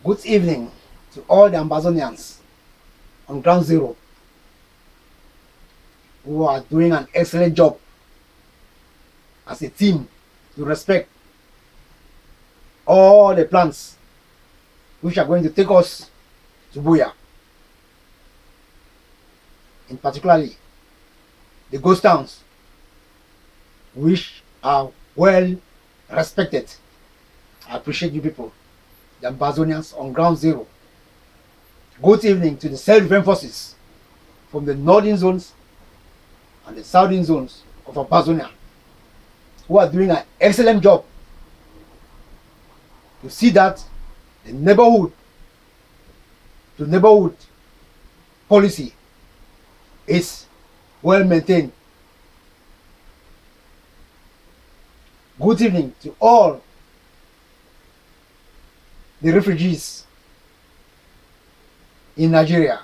Good evening to all the Ambazonians on ground zero who are doing an excellent job as a team to respect all the plans which are going to take us to Biya. In particularly the ghost towns which are well respected. I appreciate you people, the Ambazonians on ground zero. Good evening to the self-defense forces from the northern zones and the southern zones of Ambazonia who are doing an excellent job to see that the neighborhood to neighborhood policy is well maintained. Good evening to all the refugees in Nigeria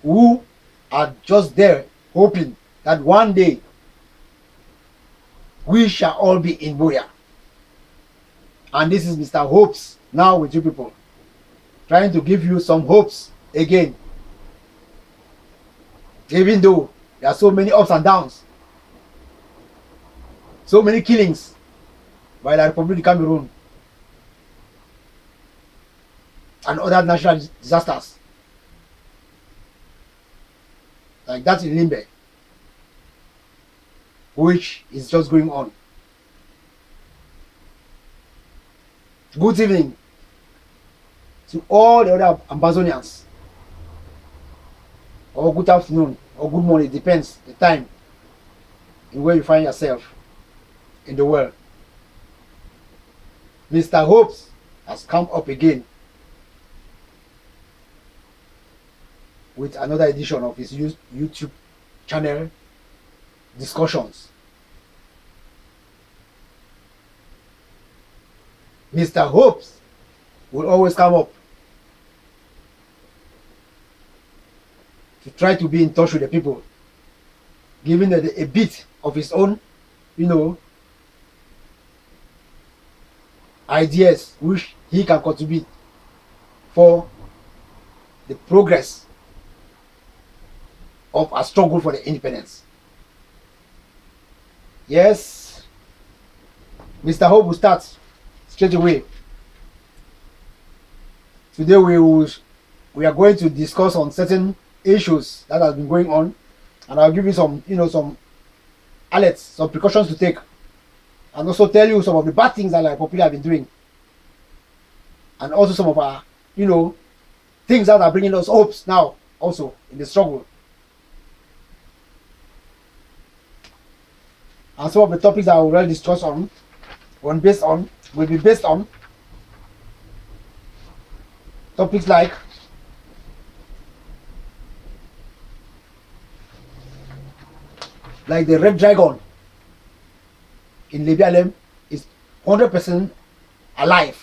who are just there hoping that one day we shall all be in Biya. And this is Mr. Hopes now with you people, trying to give you some hopes again, even though there are so many ups and downs, so many killings by the Republic of Cameroon and other natural disasters like that in Limbe, which is just going on. Good evening to all the other Ambazonians, or good afternoon or good morning, depends the time in where you find yourself in the world. Mr. Hopes has come up again with another edition of his YouTube channel discussions. Mr. Hopes will always come up to try to be in touch with the people, giving a bit of his own, ideas which he can contribute for the progress of a struggle for the independence. Yes, Mr. Hope will start straight away. Today we are going to discuss on certain issues that have been going on, and I'll give you some some alerts, some precautions to take, and also tell you some of the bad things that like Popular have been doing, and also some of our things that are bringing us hopes now also in the struggle. And some of the topics that I will really discuss will be based on topics like the red dragon in Libya is 100% alive.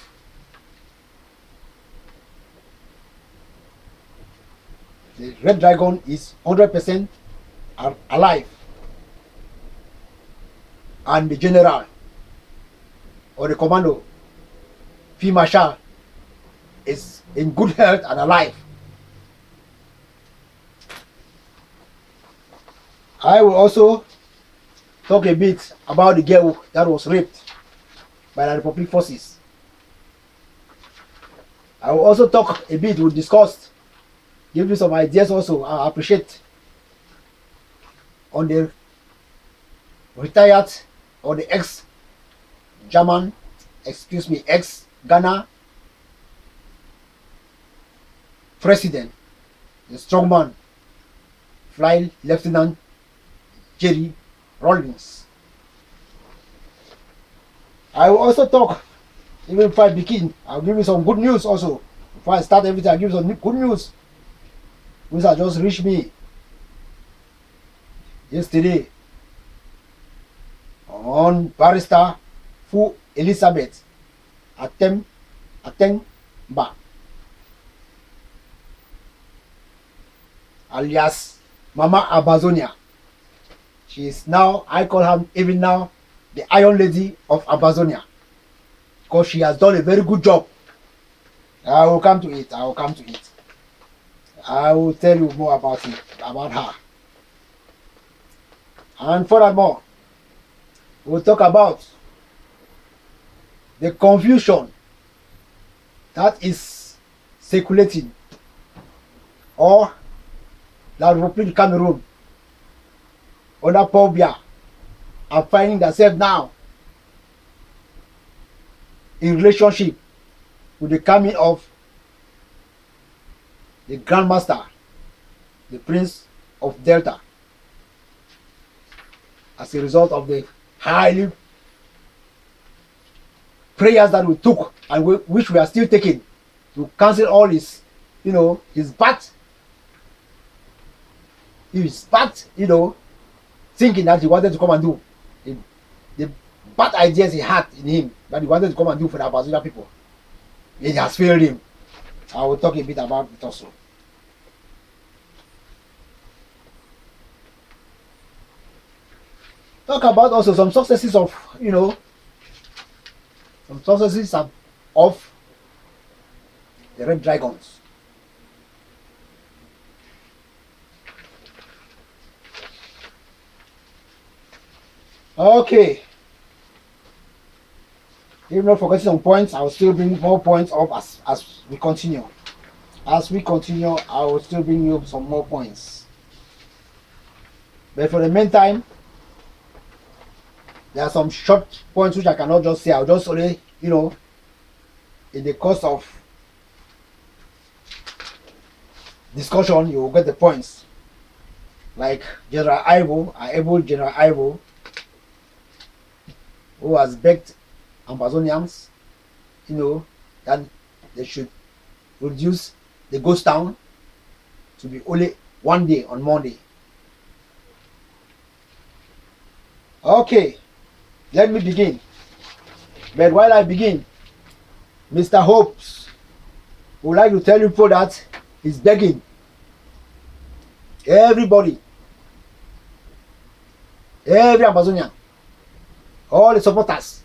The red dragon is 100% alive. And the general or the commando, Marshal, is in good health and alive. I will also talk a bit about the girl that was raped by the Republic forces. I will also talk a bit, we'll discuss, give you some ideas also, I appreciate, on the retired or the ex-Ghana president, the strongman, Flying Lieutenant RAWLINGS. I will also talk, even if I begin, I'll give you some good news also. Before I start everything, I'll give you some good news which has just reached me yesterday on Barrister Fu Elizabeth ATANBA, alias Mama Ambazonia. She is now, I call her even now, the Iron Lady of Ambazonia. because she has done a very good job. I will come to it. I will come to it. I will tell you more about it, about her. And furthermore, we'll talk about the confusion that is circulating, or that Republic of Cameroon under Paul Biya are finding themselves now in relationship with the coming of the Grand Master, the Prince of Delta, as a result of the highly prayers that we took and which we are still taking to cancel all his, his bad, thinking that he wanted to come and do, the bad ideas he had in him that he wanted to come and do for the Ambazonia people. It has failed him. I will talk a bit about it also. Talk about also some successes of, some successes of the Red Dragons. Okay. Even not forgetting some points, I will still bring more points up as we continue. As we continue, I will still bring you some more points. But for the meantime, there are some short points which I cannot just say. I'll just only, in the course of discussion, you will get the points. Like General Ivo, our able General Ivo, who has begged Ambazonians, that they should reduce the ghost town to be only one day on Monday. Okay, let me begin. But while I begin, Mr. Hopes would like to tell you people that he's begging everybody, every Ambazonian, all the supporters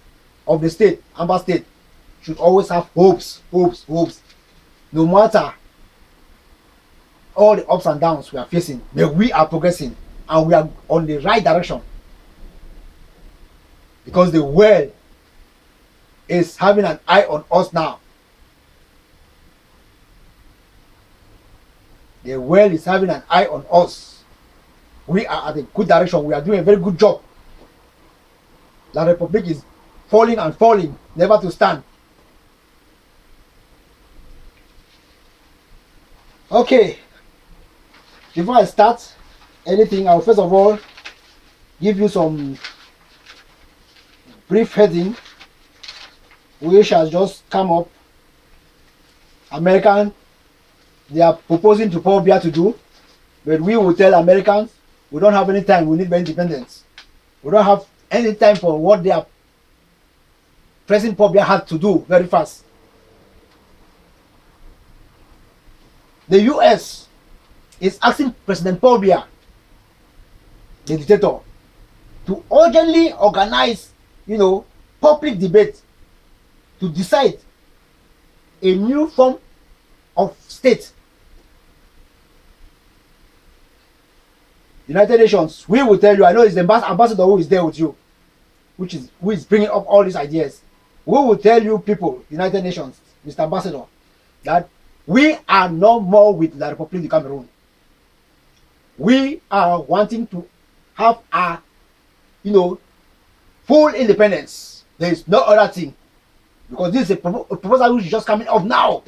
of the state, Amba State, should always have hopes. No matter all the ups and downs we are facing, but we are progressing and we are on the right direction. Because the world is having an eye on us now. The world is having an eye on us. We are at a good direction. We are doing a very good job. La Republic is falling and falling, never to stand. Okay. Before I start anything, I will first of all give you some brief heading which has just come up. American, they are proposing to Paul Biya to do, but we will tell Americans we don't have any time. We need independence. We don't have any time for what they are pressing Paul Biya had to do very fast. The US is asking President Paul Biya, the dictator, to urgently organize, public debate to decide a new form of state. United Nations, we will tell you, I know it's the ambassador who is there with you, who is bringing up all these ideas. We will tell you people, United Nations, Mr. Ambassador, that we are no more with the Republic of Cameroon. We are wanting to have our, full independence. There is no other thing. Because this is a proposal which is just coming up now.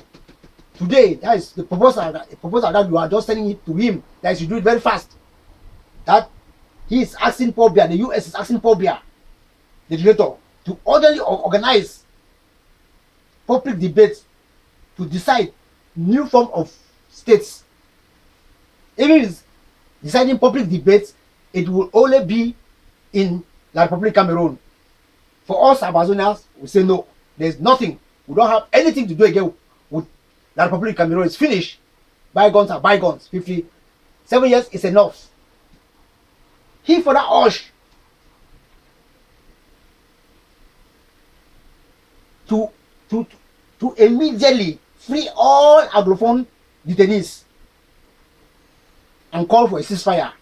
Today, that is the proposal that you are just sending it to him, that he should do it very fast. That he is asking Paul Biya, the US is asking Paul Biya, the dictator, to orderly organize public debate to decide new form of states. If it is deciding public debates, it will only be in the Republic of Cameroon. For us Ambazonians, we say no. There's nothing. We don't have anything to do again with the Republic of Cameroon. It's finished. Bygones are bygones. 57 years is enough. He for that urge to to to immediately free all Anglophone detainees and call for a ceasefire.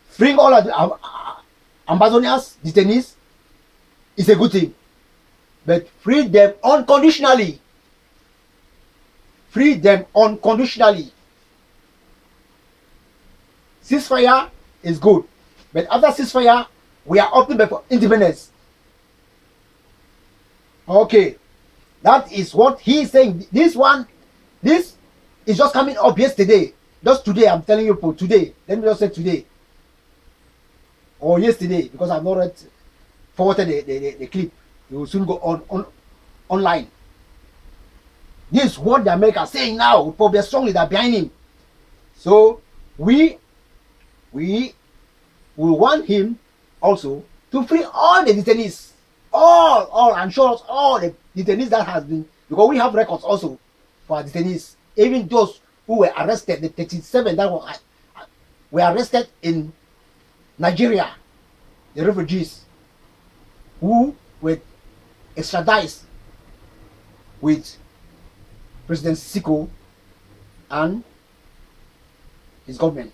Freeing all of the Ambazonians detainees is a good thing, but free them unconditionally. Free them unconditionally. Ceasefire is good, but after ceasefire, we are opting for independence. Okay, that is what he is saying. This is just coming up yesterday. Just today, I'm telling you for today. Let me just say today. Or yesterday, because I've not read forwarded the clip. It will soon go online. This is what the Americans are saying now. Probably strongly that behind him. So we want him also to free all the detainees. All I'm sure all the detainees that has been, because we have records also for our detainees, even those who were arrested, the 37 that were arrested in Nigeria, the refugees who were extradited with President Siko and his government.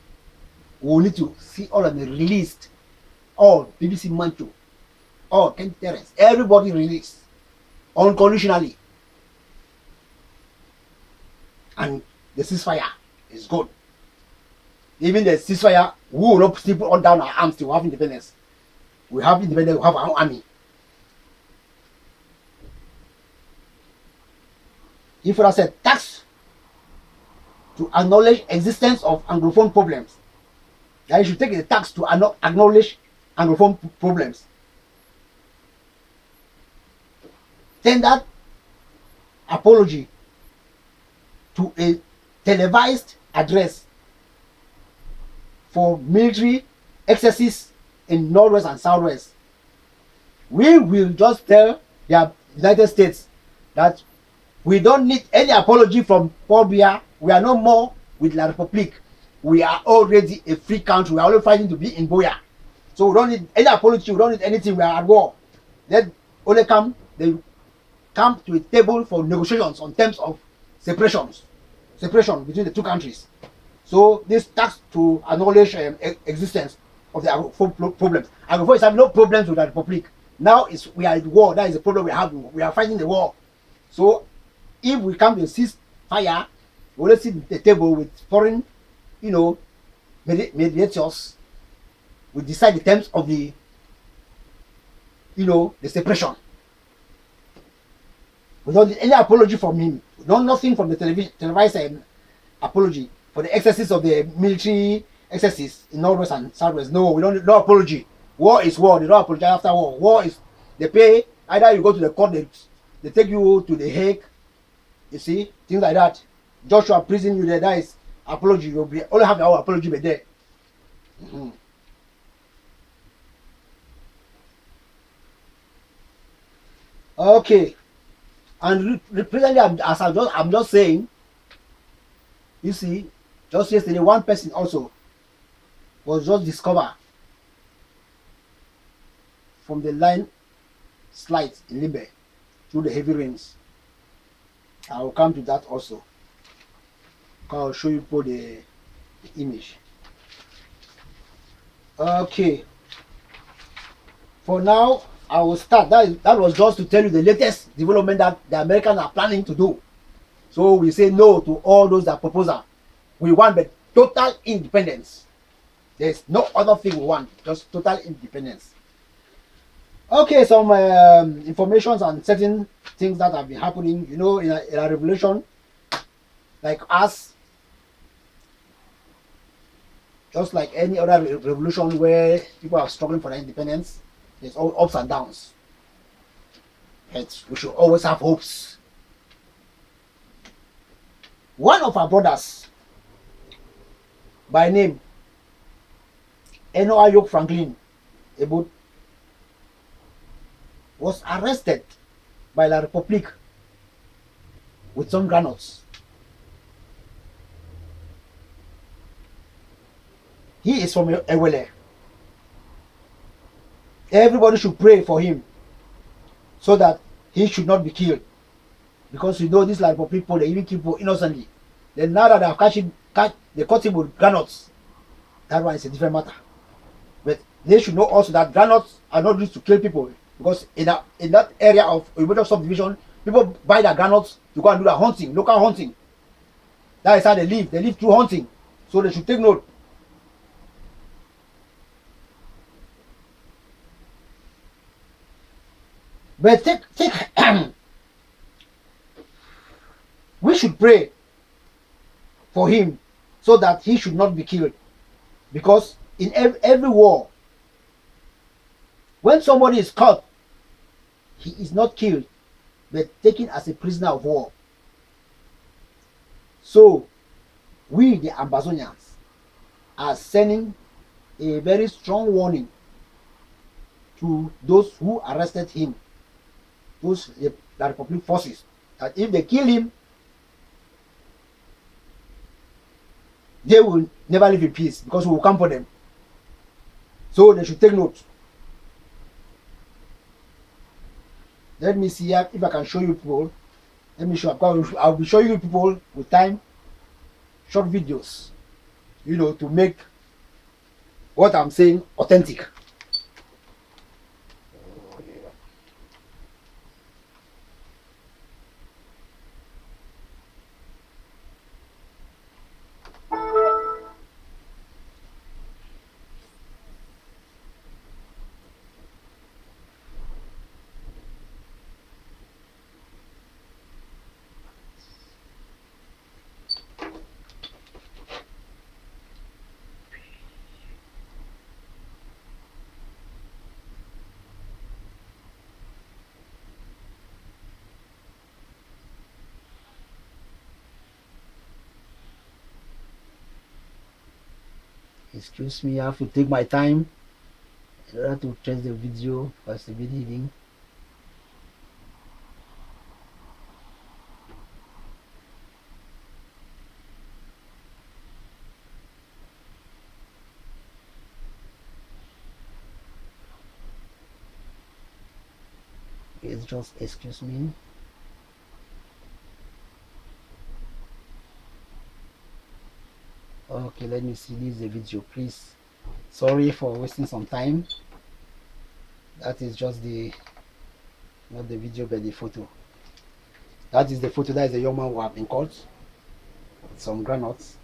We will need to see all of them released. All BBC Mancho, all Ken Terence, everybody released unconditionally. And the ceasefire is good. Even the ceasefire, we will not still put on down our arms to have independence. We have independence, we have our own army. If I said tax to acknowledge existence of Anglophone problems, then you should take the tax to acknowledge Anglophone problems. Tender apology to a televised address for military excesses in Northwest and Southwest. We will just tell the United States that we don't need any apology from Paul Biya. We are no more with La République. We are already a free country. We are only fighting to be in Biya. So we don't need any apology. We don't need anything. We are at war. They only come. They come to a table for negotiations on terms of separation between the two countries. So this tax to acknowledge existence of the Anglophone problems. Anglophone is having no problems with the Republic. Now we are at war. That is the problem we are having. We are fighting the war. So if we come to a ceasefire, we will sit at the table with foreign, mediators. We decide the terms of the, the separation. We don't need any apology from him. We don't nothing from the televised apology for the excesses of the military excesses in Northwest and Southwest. No, we don't need no apology. War is war. They don't apologize after war. War is they pay. Either you go to the court, they take you to the Hague. You see things like that. Joshua prison you there. That is apology. You'll be only have your apology by there. Okay, and presently, as I'm just saying, you see, just yesterday, one person also was just discovered from the line slide in Libe through the heavy rains. I will come to that also. I'll show you for the image. Okay. For now, I will start. That was just to tell you the latest development that the Americans are planning to do. So we say no to all those that proposal. We want the total independence. There's no other thing we want, just total independence. Okay, some informations on certain things that have been happening, in a revolution like us, just like any other revolution where people are struggling for their independence. There's all ups and downs. But we should always have hopes. One of our brothers, by name Ayok Franklin, was arrested by La République with some granates. He is from Ewele. Everybody should pray for him. so that he should not be killed. Because you know, these like people, they even kill people innocently. Then now that they have they caught him with granates, that one is a different matter. But they should know also that granates are not used to kill people, because in that area of Oibodo subdivision, people buy their granates to go and do their hunting, local hunting. That is how they live. They live through hunting. So they should take note. But we should pray for him so that he should not be killed. Because in every war, when somebody is caught, he is not killed, but taken as a prisoner of war. So, we, the Ambazonians, are sending a very strong warning to those who arrested him, the Republic forces, that if they kill him, they will never live in peace, because we will come for them. So they should take note. Let me see if I can show you people. Let me show. I'll be showing you people with time, short videos, you know, to make what I'm saying authentic. Excuse me, I have to take my time in order to change the video because the video. It's just excuse me. Okay, let me see. This is a video, please. Sorry for wasting some time. That is just not the video but the photo. That is the photo. That is the young man who have been caught with some granates.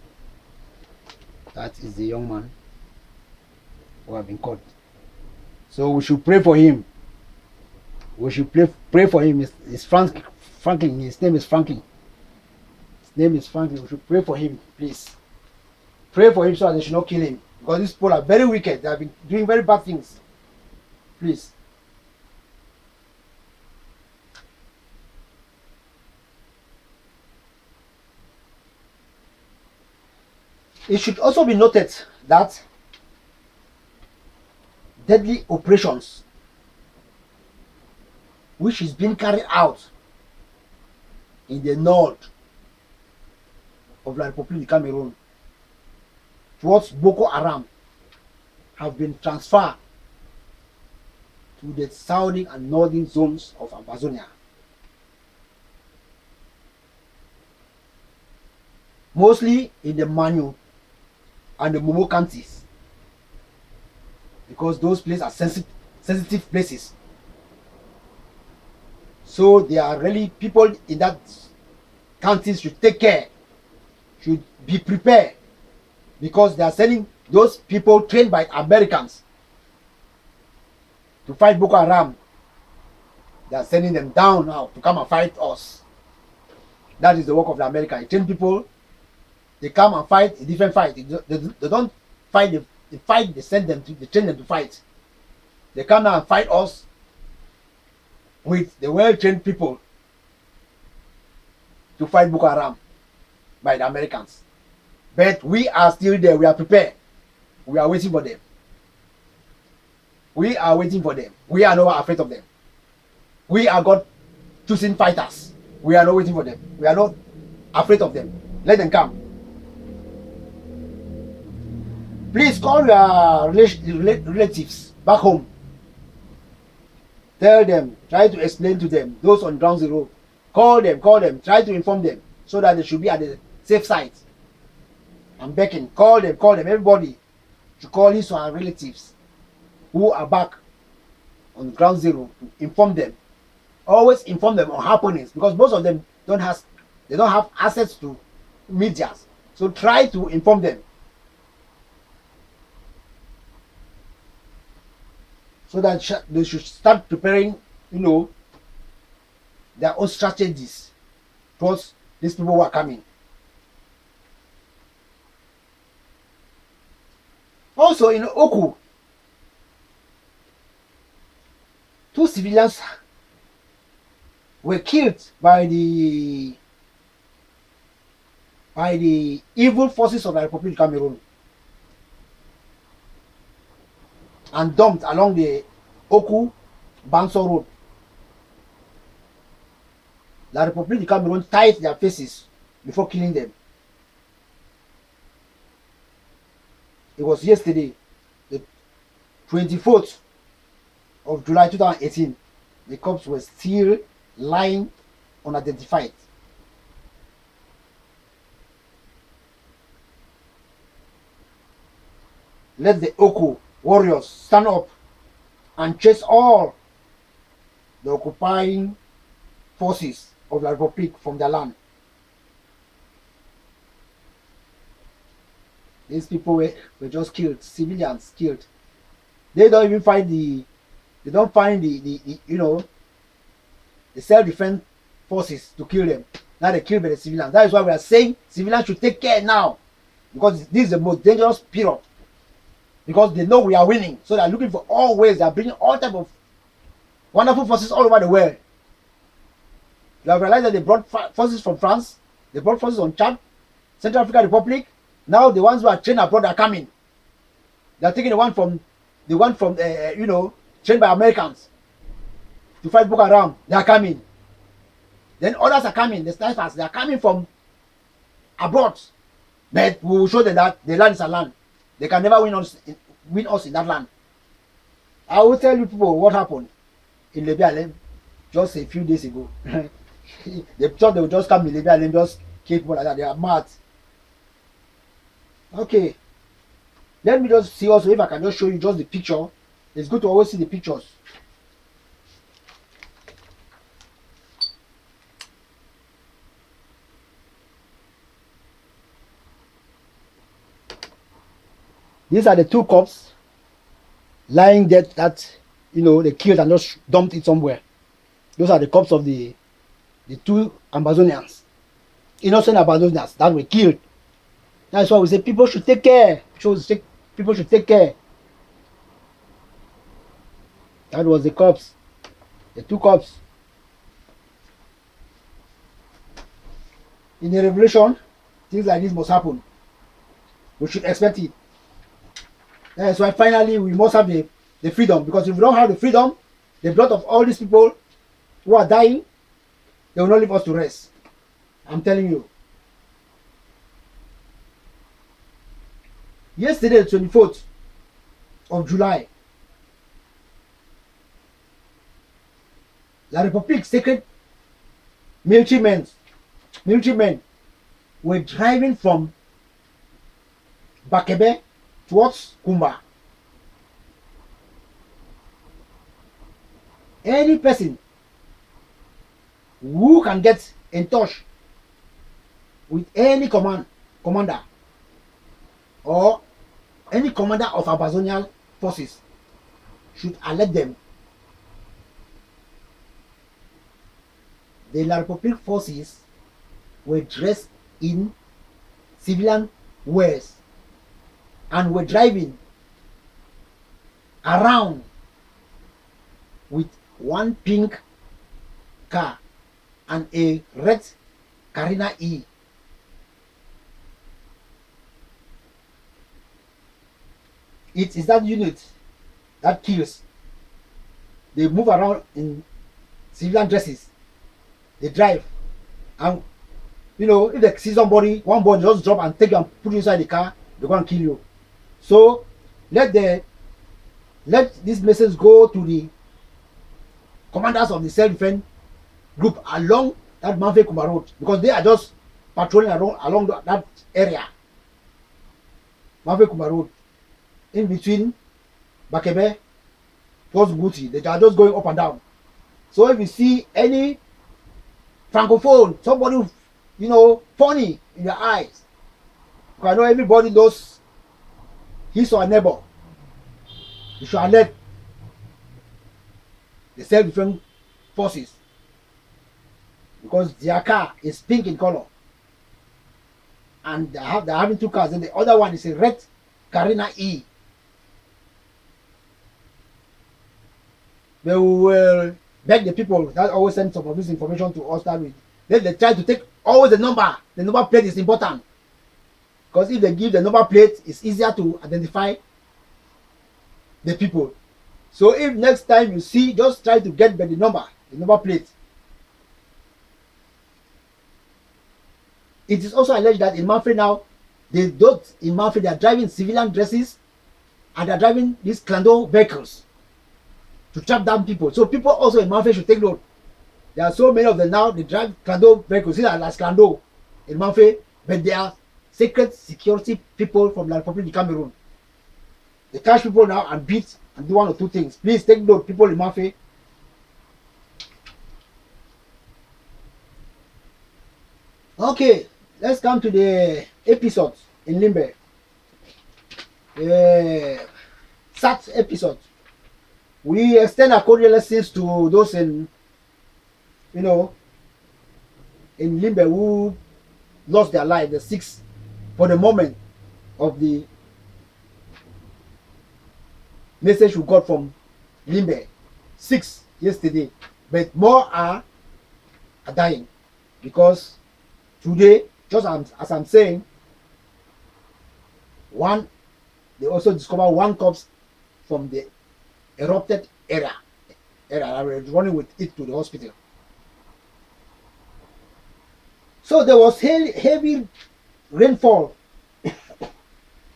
That is the young man who have been caught. So we should pray for him. We should pray for him. It's Franklin. His name is Franklin. His name is Franklin. We should pray for him, please. Pray for him so that they should not kill him. Because these people are very wicked. They have been doing very bad things. Please. It should also be noted that deadly operations which is being carried out in the north of the Republic of Cameroon towards Boko Haram have been transferred to the southern and northern zones of Ambazonia. Mostly in the Manu and the Momo counties, because those places are sensitive places. So there are really people in that counties should take care, should be prepared, because they are sending those people trained by Americans to fight Boko Haram. They are sending them down now to come and fight us. That is the work of the Americans. They train people, they come and fight a different fight. They don't fight the fight they send them to, they train them to fight. They come now and fight us with the well-trained people to fight Boko Haram by the Americans. But we are still there. We are prepared. We are waiting for them. We are waiting for them. We are not afraid of them. We are God-choosing fighters. We are not waiting for them. We are not afraid of them. Let them come. Please call your relatives back home. Tell them, try to explain to them, those on ground zero, call them, try to inform them so that they should be at the safe side. I'm begging, call them, everybody to call his or our relatives who are back on ground zero to inform them. Always inform them on happenings, because most of them don't have access to media. So try to inform them so that they should start preparing, their own strategies towards these people who are coming. Also in Oku, 2 civilians were killed by the evil forces of the Republic of Cameroon and dumped along the Oku Banso Road. The Republic of Cameroon tied their faces before killing them. It was yesterday, the 24th of July 2018. The corpses were still lying unidentified. Let the Oku warriors stand up and chase all the occupying forces of the Republic from their land. These people were just killed, civilians killed. They don't even find the self-defense forces to kill them. Now they kill by the civilians. That is why we are saying civilians should take care now, because this is the most dangerous period. Because they know we are winning, so they are looking for all ways. They are bringing all type of wonderful forces all over the world. You have realized that they brought forces from France, they brought forces on Chad, Central African Republic. Now the ones who are trained abroad are coming. They are taking the one from trained by Americans to fight Boko Haram. They are coming. Then others are coming. The snipers, they are coming from abroad. But we will show them that the land is a land. They can never win us in that land. I will tell you people what happened in Libya just a few days ago. They thought they would just come in Libya and just kill people like that. They are mad. Okay. Let me just see also if I can just show you just the picture. It's good to always see the pictures. These are the 2 corpses lying dead that they killed and just dumped it somewhere. Those are the corpses of the 2 Ambazonians, innocent Ambazonians that were killed. That's why we say people should take care. People should take care. That was the corpse, the 2 corpses. In the revolution, things like this must happen. We should expect it. That's why finally we must have the freedom, because if we don't have the freedom, the blood of all these people who are dying, they will not leave us to rest. I'm telling you. Yesterday, the 24th of July, La République secret military men were driving from Bakebe towards Kumba. Any person who can get in touch with any commander or any commander of Ambazonian forces should alert them. The La République forces were dressed in civilian wears and were driving around with one pink car and a red Carina E. It is that unit that kills. They move around in civilian dresses. They drive, and if they see somebody, one boy just drop and take you and put you inside the car, they're going to kill you. So let this message go to the commanders of the self-defense group along that Manfe Kuma road, because they are just patrolling along that area. Manfe Kuma road, in between Bakebe towards Guti. They are just going up and down. So if you see any francophone, somebody, you know, funny in your eyes, because I know everybody knows his or her neighbor, you should alert the self-defense forces, because their car is pink in color, and they're having 2 cars, and the other one is a red Carina E. They will beg the people that always send some of this information to us, that they try to take always the number plate is important, because if they give the number plate, it's easier to identify the people. So if next time you see, just try to get the number plate. It is also alleged that in Manfe now, they are driving civilian dresses, and they are driving these clando vehicles to trap down people. So people also in Manfe should take note. There are so many of them now, they drive clando vehicles. These are like clando in Manfe, but they are secret security people from the Republic of Cameroon. They catch people now and beat and do 1 or 2 things. Please take note, people in Manfe. Okay, let's come to the episode in Limbe. Sat episode. We extend our condolences to those in, you know, in Limbe who lost their life, the 6 for the moment of the message we got from Limbe. 6 yesterday, but more are dying, because today, just as I'm saying, they also discovered 1 corpse from the erupted area. I was running with it to the hospital. So there was heavy rainfall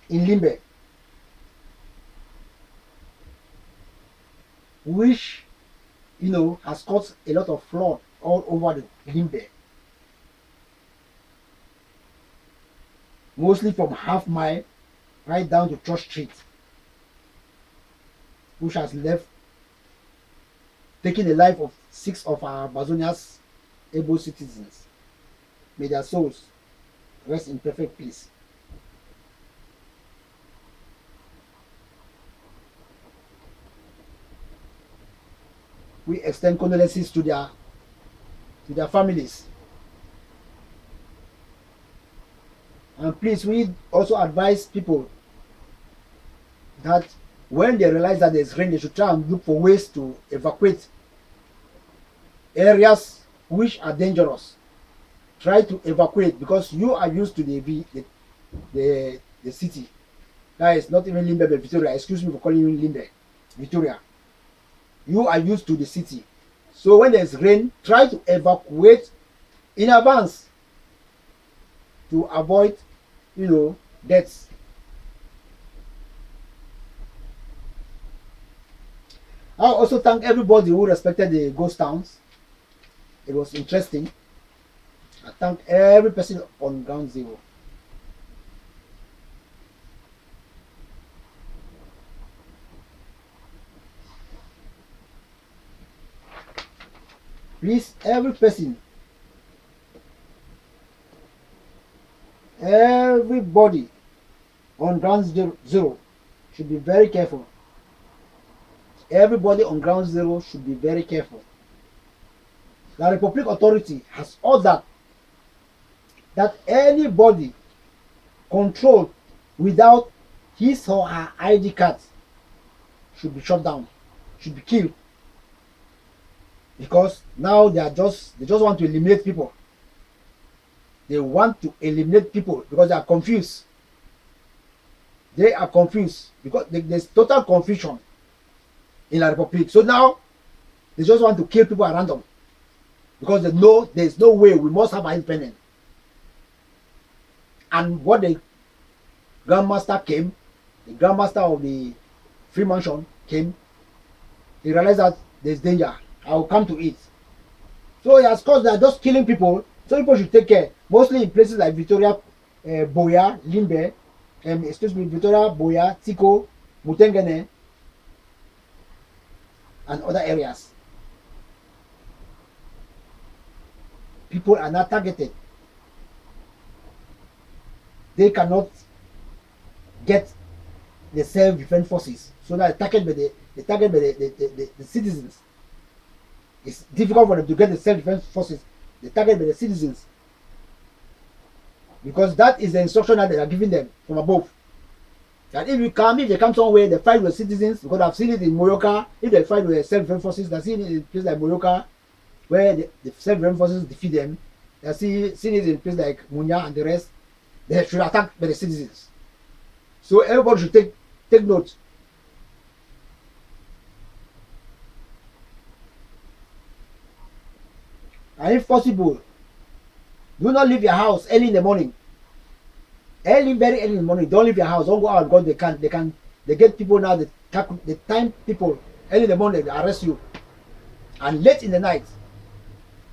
in Limbe, which, you know, has caused a lot of flood all over the Limbe. Mostly from Half Mile right down to Church Street, which has taking the life of 6 of our Ambazonia's able citizens. May their souls rest in perfect peace. We extend condolences to their families. And please, we also advise people that when they realize that there's rain, they should try and look for ways to evacuate areas which are dangerous. Try to evacuate, because you are used to the city. That is not even Limbe, but Victoria. Excuse me for calling you Limbe, Victoria. You are used to the city. So when there's rain, try to evacuate in advance to avoid, you know, deaths. I also thank everybody who respected the ghost towns. It was interesting. I thank every person on Ground Zero. Please, every person, everybody on Ground Zero should be very careful. Everybody on Ground Zero should be very careful. The Republic Authority has ordered that anybody controlled without his or her ID card should be shut down, should be killed. Because now they just want to eliminate people. They want to eliminate people because they are confused. They are confused because there's total confusion in the Republic. So now they just want to kill people at random because they know there's no way, we must have our independence. And what the Grandmaster came, the Grandmaster of the Free Mansion came, he realized that there's danger I will come to it. So as cause they are just killing people, so people should take care. Mostly in places like Victoria, Boya, Limbe, Victoria, Boya, Tiko, Mutengene, and other areas. People are not targeted. They cannot get the self-defense forces, so that they target by the citizens. It's difficult for them to get the self-defense forces. They target by the citizens, because that is the instruction that they are giving them from above. That if they come somewhere, they fight with citizens. Because I've seen it in Moyoka. If they fight with the self-defense forces, I've seen it in places like Moyoka, where the self-defense forces defeat them. I've seen it in places like Munya and the rest. They should attack by the citizens. So everybody should take note. And if possible, do not leave your house early in the morning. Very early in the morning. Don't leave your house. Don't go out because they get people now. They time people early in the morning. They arrest you. And late in the night,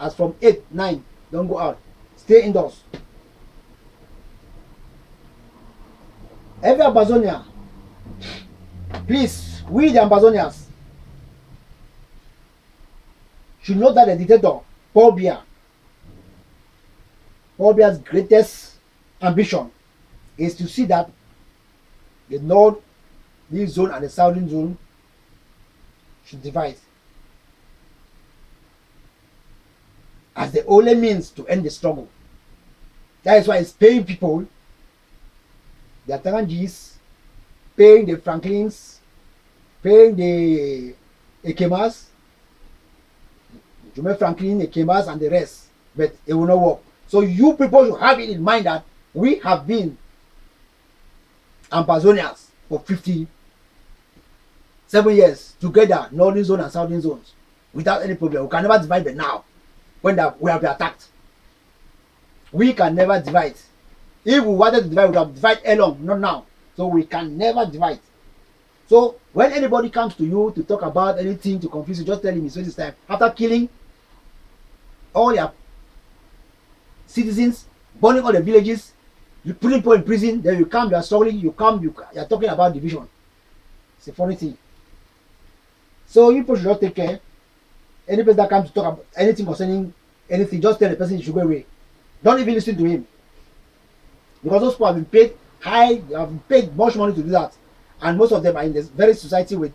as from 8, 9, don't go out. Stay indoors. Every Ambazonia, please, we the Ambazonians should know that the dictator, Biya's greatest ambition is to see that the north, this zone, and the southern zone should divide as the only means to end the struggle. That is why it's paying people, the Atangis, paying the Franklins, paying the Ekemas, Jume Franklin, Ekemas, and the rest, but it will not work. So you people should have it in mind that we have been Ambazonians for 57 years together, northern zone and southern zones, without any problem. We can never divide them now when we have been attacked. We can never divide. If we wanted to divide, we would have divided along, not now. So we can never divide. So when anybody comes to you to talk about anything to confuse you, just tell him it's this time. After killing all your citizens, burning all the villages, you put people in prison, then you come, you are struggling, you are talking about division. It's a funny thing. So you people should just take care. Any person that comes to talk about anything concerning anything, just tell the person you should go away. Don't even listen to him. Because those people have been paid high, they have been paid much money to do that. And most of them are in this very society with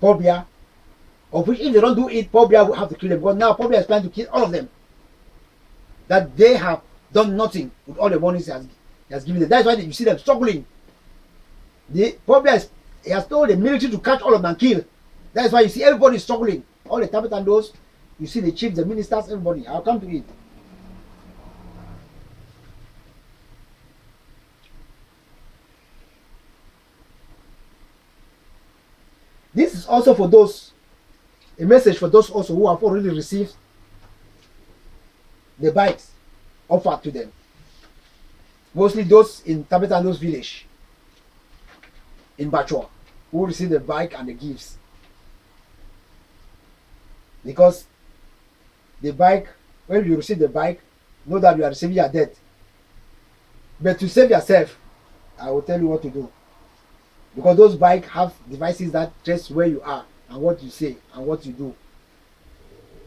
Biya, of which if they don't do it, Biya will have to kill them. Because now Biya is trying to kill all of them. That they have done nothing with all the money he has given them. That's why you see them struggling. Biya has told the military to catch all of them and kill. That's why you see everybody struggling. All the Tabet and those, you see the chiefs, the ministers, everybody. I'll come to it. This is also for those, a message for those also who have already received the bikes offered to them. Mostly those in Tabetando's village in Bachua who receive the bike and the gifts. Because the bike, when you receive the bike, know that you are receiving your debt. But to save yourself, I will tell you what to do. Because those bikes have devices that trace where you are and what you say and what you do.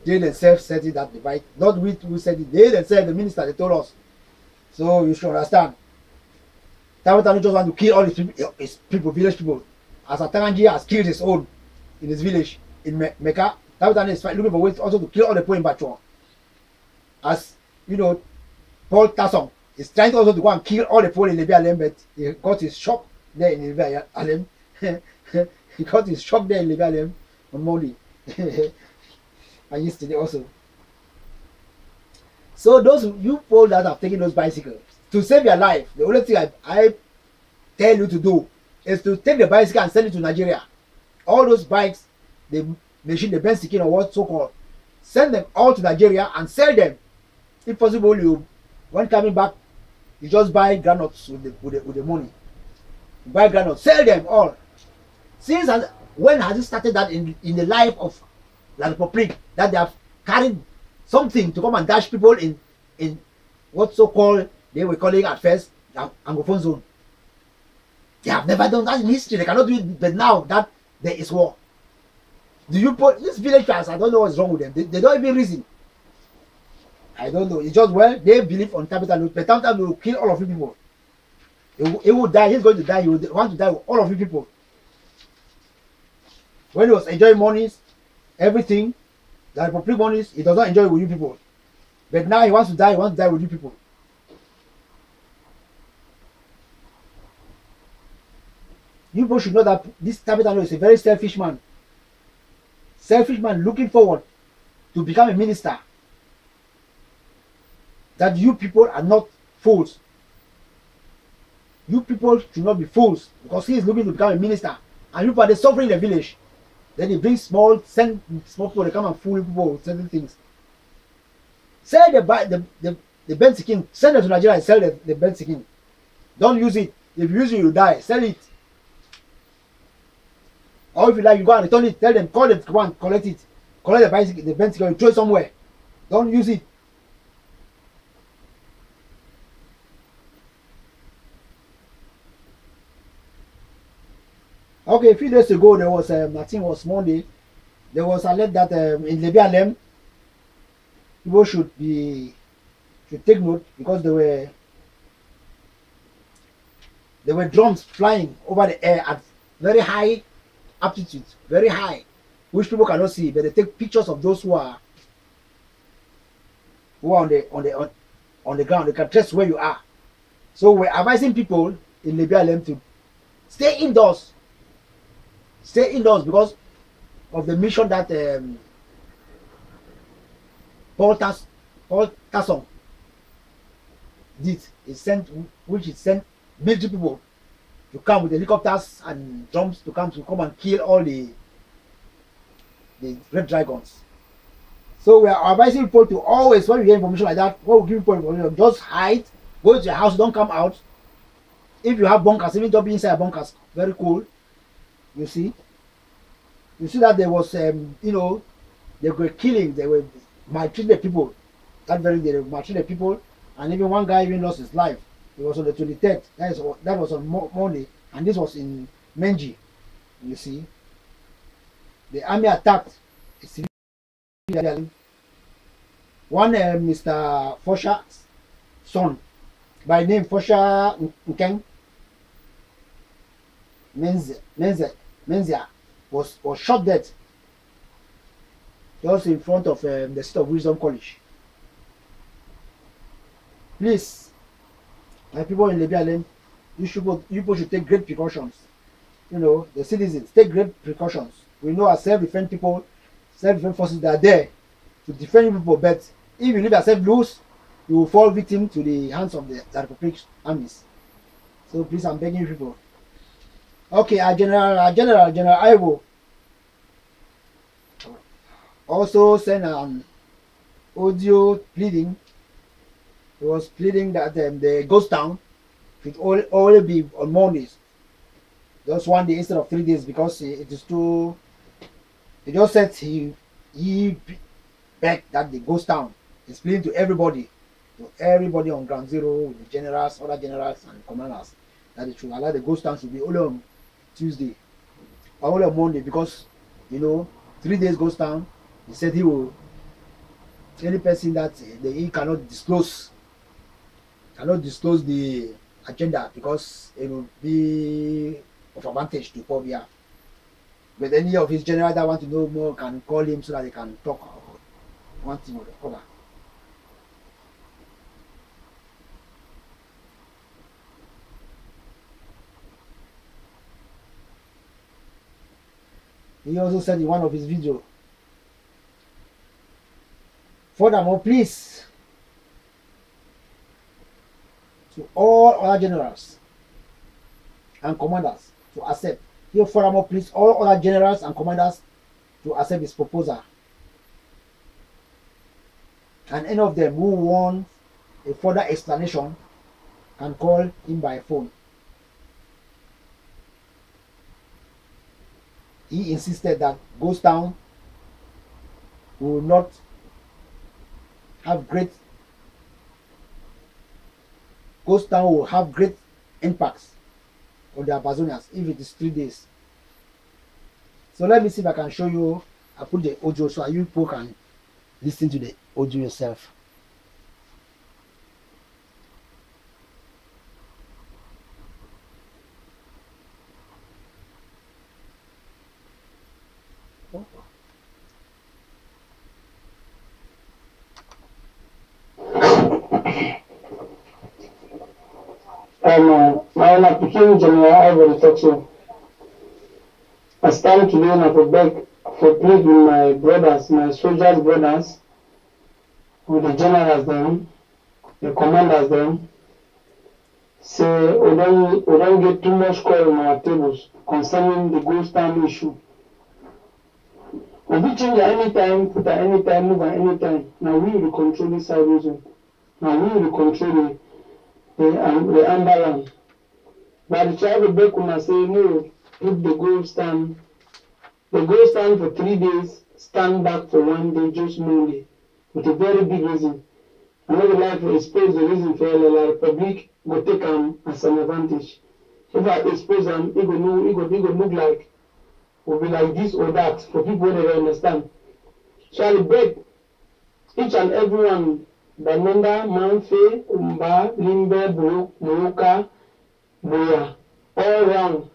They themselves set it that device, not we who said it. They themselves, the minister, they told us. So you should understand. Tamatano just want to kill all his people, village people. As Atananji has killed his own in his village in Mecca, Tamatano is looking for ways also to kill all the people in Bachua. As you know, Paul Tasson is trying to also to go and kill all the people in Libya, but he got his shock there in Libya Alem. He got his shock there in Libya Alem on Monday. And yesterday also. So those you people that have taken those bicycles, to save your life, the only thing I tell you to do is to take the bicycle and send it to Nigeria. All those bikes, the machine, the Benzikin or what so called, send them all to Nigeria and sell them. If possible, you when coming back, you just buy granules with the money. You buy granules, sell them all. Since when has it started that in the life of La République, that they have carried something to come and dash people in what so-called, they were calling at first, the Anglophone zone. They have never done that in history. They cannot do it, but now that there is war. Do you put these villagers? I don't know what's wrong with them. They don't even reason. I don't know. It's just, well, they believe on capital loot, but sometimes they will kill all of you people. He will die. He's going to die. He will want to die with all of you people. When he was enjoying monies, everything, the Republic monies, he does not enjoy it with you people. But now he wants to die. He wants to die with you people. You people should know that this capital is a very selfish man. Selfish man looking forward to become a minister. That you people are not fools. You people should not be fools, because he is looking to become a minister. And you people are suffering in the village. Then he brings send small people to come and fool people with certain things. Sell the Benzikin. Send it to Nigeria and sell the Benzikin. Don't use it. If you use it, you die. Sell it. Or if you like, you go and return it. Tell them, call them to come and collect it. Collect the bicycle, the Benzikin, and throw it somewhere. Don't use it. Okay, a few days ago, there was, I think it was Monday, there was alert that in Libya, people should take note, because there were drones flying over the air at very high altitude, very high, which people cannot see, but they take pictures of those who are on the ground. They can trace where you are. So we're advising people in Libya to stay indoors. Stay indoors because of the mission that Paul Tasson did. Which is sent military people to come with helicopters and drums to come and kill all the red dragons. So we are advising people to always, when we get information like that, what we give people information, just hide, go to your house, don't come out. If you have bunkers, even don't be inside bunkers, very cool. You see that there was, they were killing, they were maltreating the people. That very day, they were maltreating the people, and even one guy even lost his life. It was on the 23rd. That was on Monday, and this was in Menji. You see, the army attacked a civilian. One Mr. Fosha's son, by name Fosha Nkeng Menzia, was shot dead just in front of the State of Wisdom College. Please, my people in Libya, you people should take great precautions. The citizens, take great precautions. We know our self-defense people, self-defense forces, that are there to defend people, but if you leave yourself loose, you will fall victim to the hands of the Republic armies. So please, I'm begging people. Okay, our General Ivo also sent an audio pleading. He was pleading that the ghost town should only be on Mondays, just one day instead of 3 days, because it is too. He just said he begged that the ghost town is pleading to everybody on ground zero, with the generals, other generals, and commanders, that they should allow the ghost town to be only on Tuesday or only on Monday, because 3 days ghost town. He said he will, any person that he cannot disclose the agenda, because it will be of advantage to Biya. But any of his generals that want to know more can call him so that they can talk one thing or the other. He also said in one of his videos, furthermore, please, to all other generals and commanders to accept. Here, furthermore, please, all other generals and commanders to accept his proposal. And any of them who want a further explanation can call him by phone. He insisted that Ghost Town will not have great, ghost town will have great impacts on the Ambazonians if it is 3 days. So let me see if I can show you. I put the audio so you people can listen to the audio yourself. My own application general Ivory talk so. I stand today and I for beg for plead with my brothers, my soldiers brothers, with the generals them, the commanders them, say we don't get too much call on our tables concerning the ghost town issue. We change at any time, put at any time, move at any time. Now we will control this side region. Now we will control the Amberland. But the child back when I say no, put the gold stand. The gold stand for 3 days, stand back for 1 day, just Monday, with a very big reason. I never like to expose the reason for the Republic go take them as an advantage. If I expose them, it go look like will be like this or that for people that understand. So I beg each and everyone, Banenda, Manfe, Umba, Limbe, Buruka, Biya, all around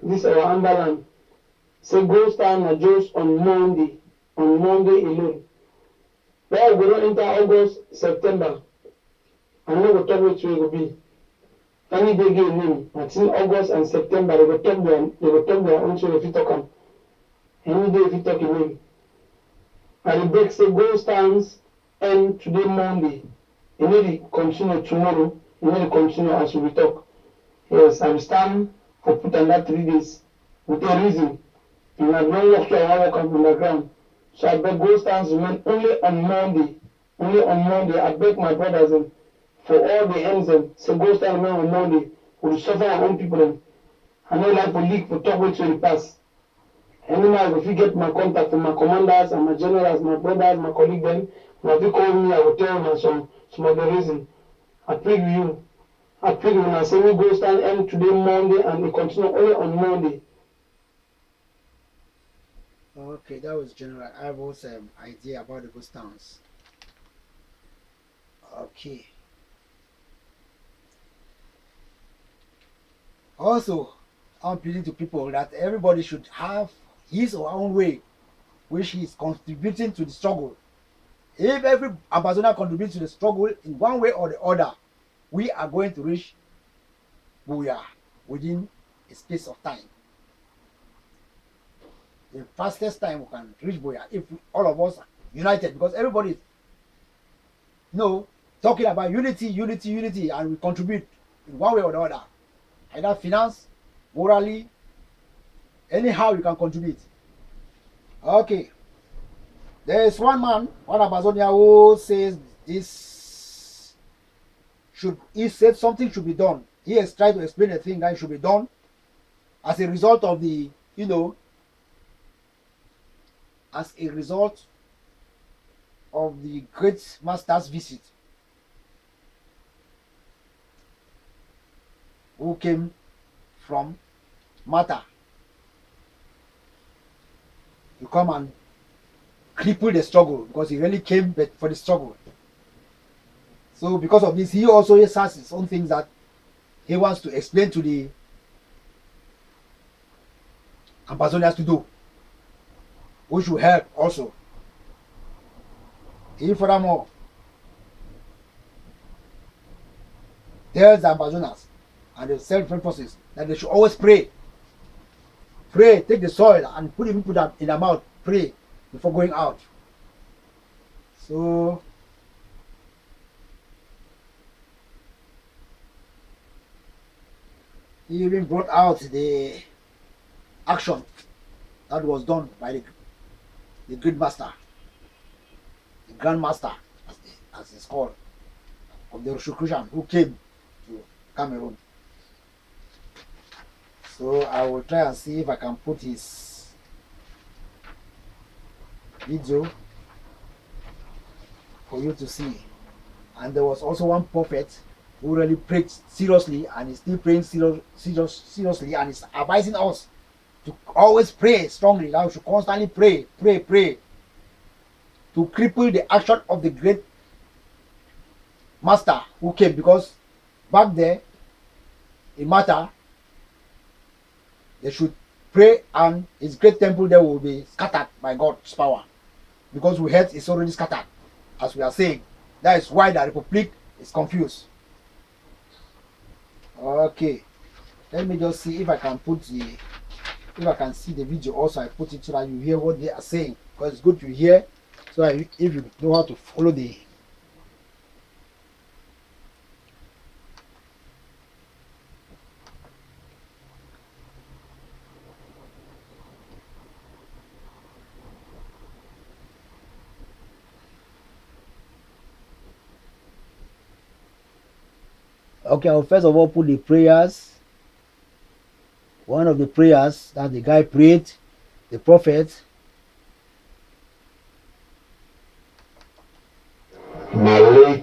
this our Amberland. Say ghost town are just on Monday alone. Now we don't enter August, September. I know what talk which way will be. Any day give name. Until August and September, they will talk their own so if you talk them. Any day if you talk in name. And the break say ghost towns end today Monday. You need to continue tomorrow. You need to continue as we talk. Yes, I will stand for put under 3 days with a reason. You have no work to work on the ground. So I beg ghost towns remain only on Monday. Only on Monday. I beg my brothers and for all the ends and say ghost towns remain on Monday. We will suffer our own people then. I know like for leak for talk which will pass. Anyhow, if you get my contact from my commanders and my generals, my brothers, my colleagues then, if you call me, I will tell them some of the reason. I pray with you. I pray when I say we go stand end today Monday and we continue only on Monday. Okay, that was General Ivo's idea about the ghost towns. Okay. Also, I'm pleading to people that everybody should have his or her own way which he is contributing to the struggle. If every Ambazonian contributes to the struggle in one way or the other, we are going to reach Biya within a space of time. The fastest time we can reach Biya if all of us are united, because everybody is talking about unity, and we contribute in one way or the other, either finance, morally, anyhow you can contribute. Okay, there is one man, one Ambazonia, who says he said something should be done. He has tried to explain a thing that should be done as a result of the, as a result of the great master's visit who came from MALTA to come and cripple the struggle, because he really came for the struggle. So because of this, he also has his own things that he wants to explain to the Ambazonians to do, which will help also. He furthermore tells the Ambazonians and the self-defense forces that they should always pray. Pray, take the soil and put it in their mouth, pray before going out. So he even brought out the action that was done by the great master, the grand master, as it's called, of the Rosicrucian who came to Cameroon. So I will try and see if I can put his video for you to see. And there was also one prophet who really prayed seriously, and is still praying seriously, and is advising us to always pray strongly. That we should constantly pray to cripple the action of the great master who came, because back there in Malta they should pray and his great temple there will be scattered by God's power, because we heard it's already scattered, as we are saying. That is why the Republic is confused. Okay, let me just see if I can put the, if I can see the video also. I put it so that you hear what they are saying, because it's good to hear, so that if you know how to follow the. Okay, I'll first of all put the prayers. One of the prayers that the guy prayed, the prophet. Very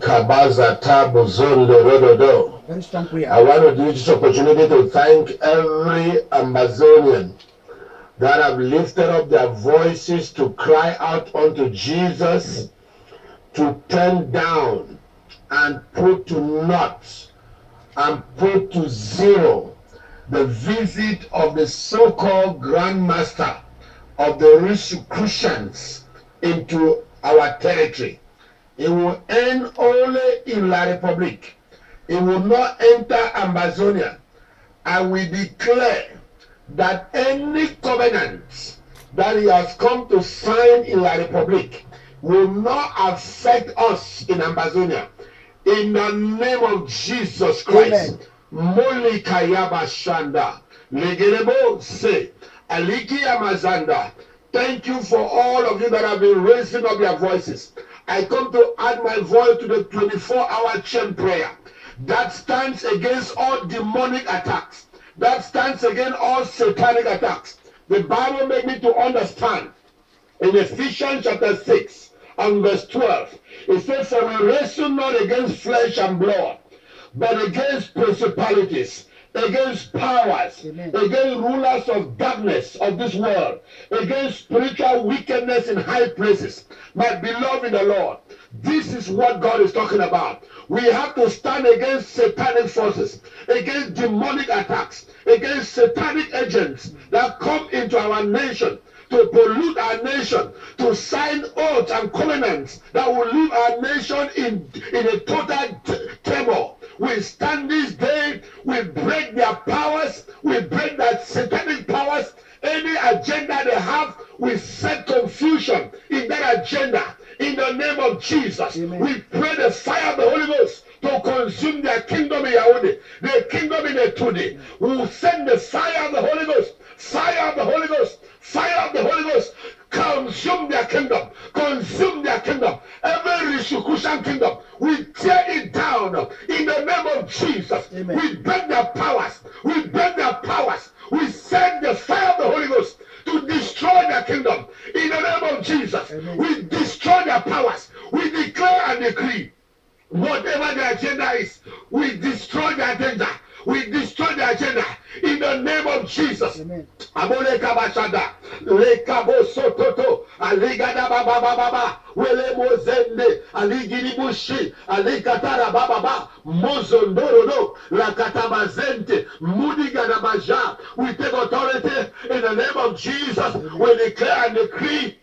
strong prayer. I want to use this opportunity to thank every Ambazonian that have lifted up their voices to cry out unto Jesus to turn down and put to naught and put to zero the visit of the so-called Grand Master of the Rosicrucians into our territory. It will end only in La Republique. It will not enter Ambazonia. And we declare that any covenant that he has come to sign in La Republique will not affect us in Ambazonia. In the name of Jesus Christ. Moli Kayaba Shanda. Legerebo se. Aliki Amazanda. Thank you for all of you that have been raising up your voices. I come to add my voice to the 24-hour chain prayer that stands against all demonic attacks, that stands against all satanic attacks. The Bible made me to understand in Ephesians chapter 6 and verse 12. It says, for we wrestle not against flesh and blood, but against principalities, against powers, Amen. Against rulers of darkness of this world, against spiritual wickedness in high places. My beloved in the Lord, this is what God is talking about. We have to stand against satanic forces, against demonic attacks, against satanic agents that come into our nation to pollute our nation, to sign oaths and covenants that will leave our nation in a total turmoil. We stand this day, we break their powers, we break their satanic powers. Any agenda they have, we set confusion in that agenda. In the name of Jesus, Amen. We pray the fire of the Holy Ghost to consume their kingdom in Yahweh, their kingdom in Etude. We will send the fire of the Holy Ghost, fire of the Holy Ghost, fire of the Holy Ghost. Consume their kingdom, consume their kingdom. Every Rosicrucian kingdom, we tear it down in the name of Jesus. Amen. We break their powers, we break their powers. We send the fire of the Holy Ghost to destroy their kingdom in the name of Jesus. Amen. We destroy their powers. We declare and decree whatever the agenda is, we destroy the agenda. We destroy the agenda in the name of Jesus. Amen. Abole kabashada, le kabo sototo, aligada baba baba, wele mozende, aligiri bushi, alikatara baba, mozondoro, la katabazente, mudigada baja. We take authority in the name of Jesus. Amen. We declare and decree.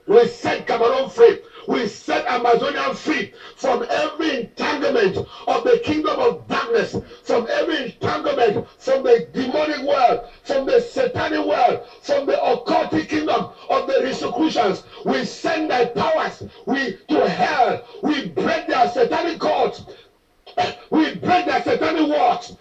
We set Cameroon free. We set Ambazonian free from every entanglement of the kingdom of darkness, from every entanglement from the demonic world, from the satanic world, from the occultic kingdom of the Rosicrucians. We send their powers to hell. We break their satanic cords. We break their satanic works.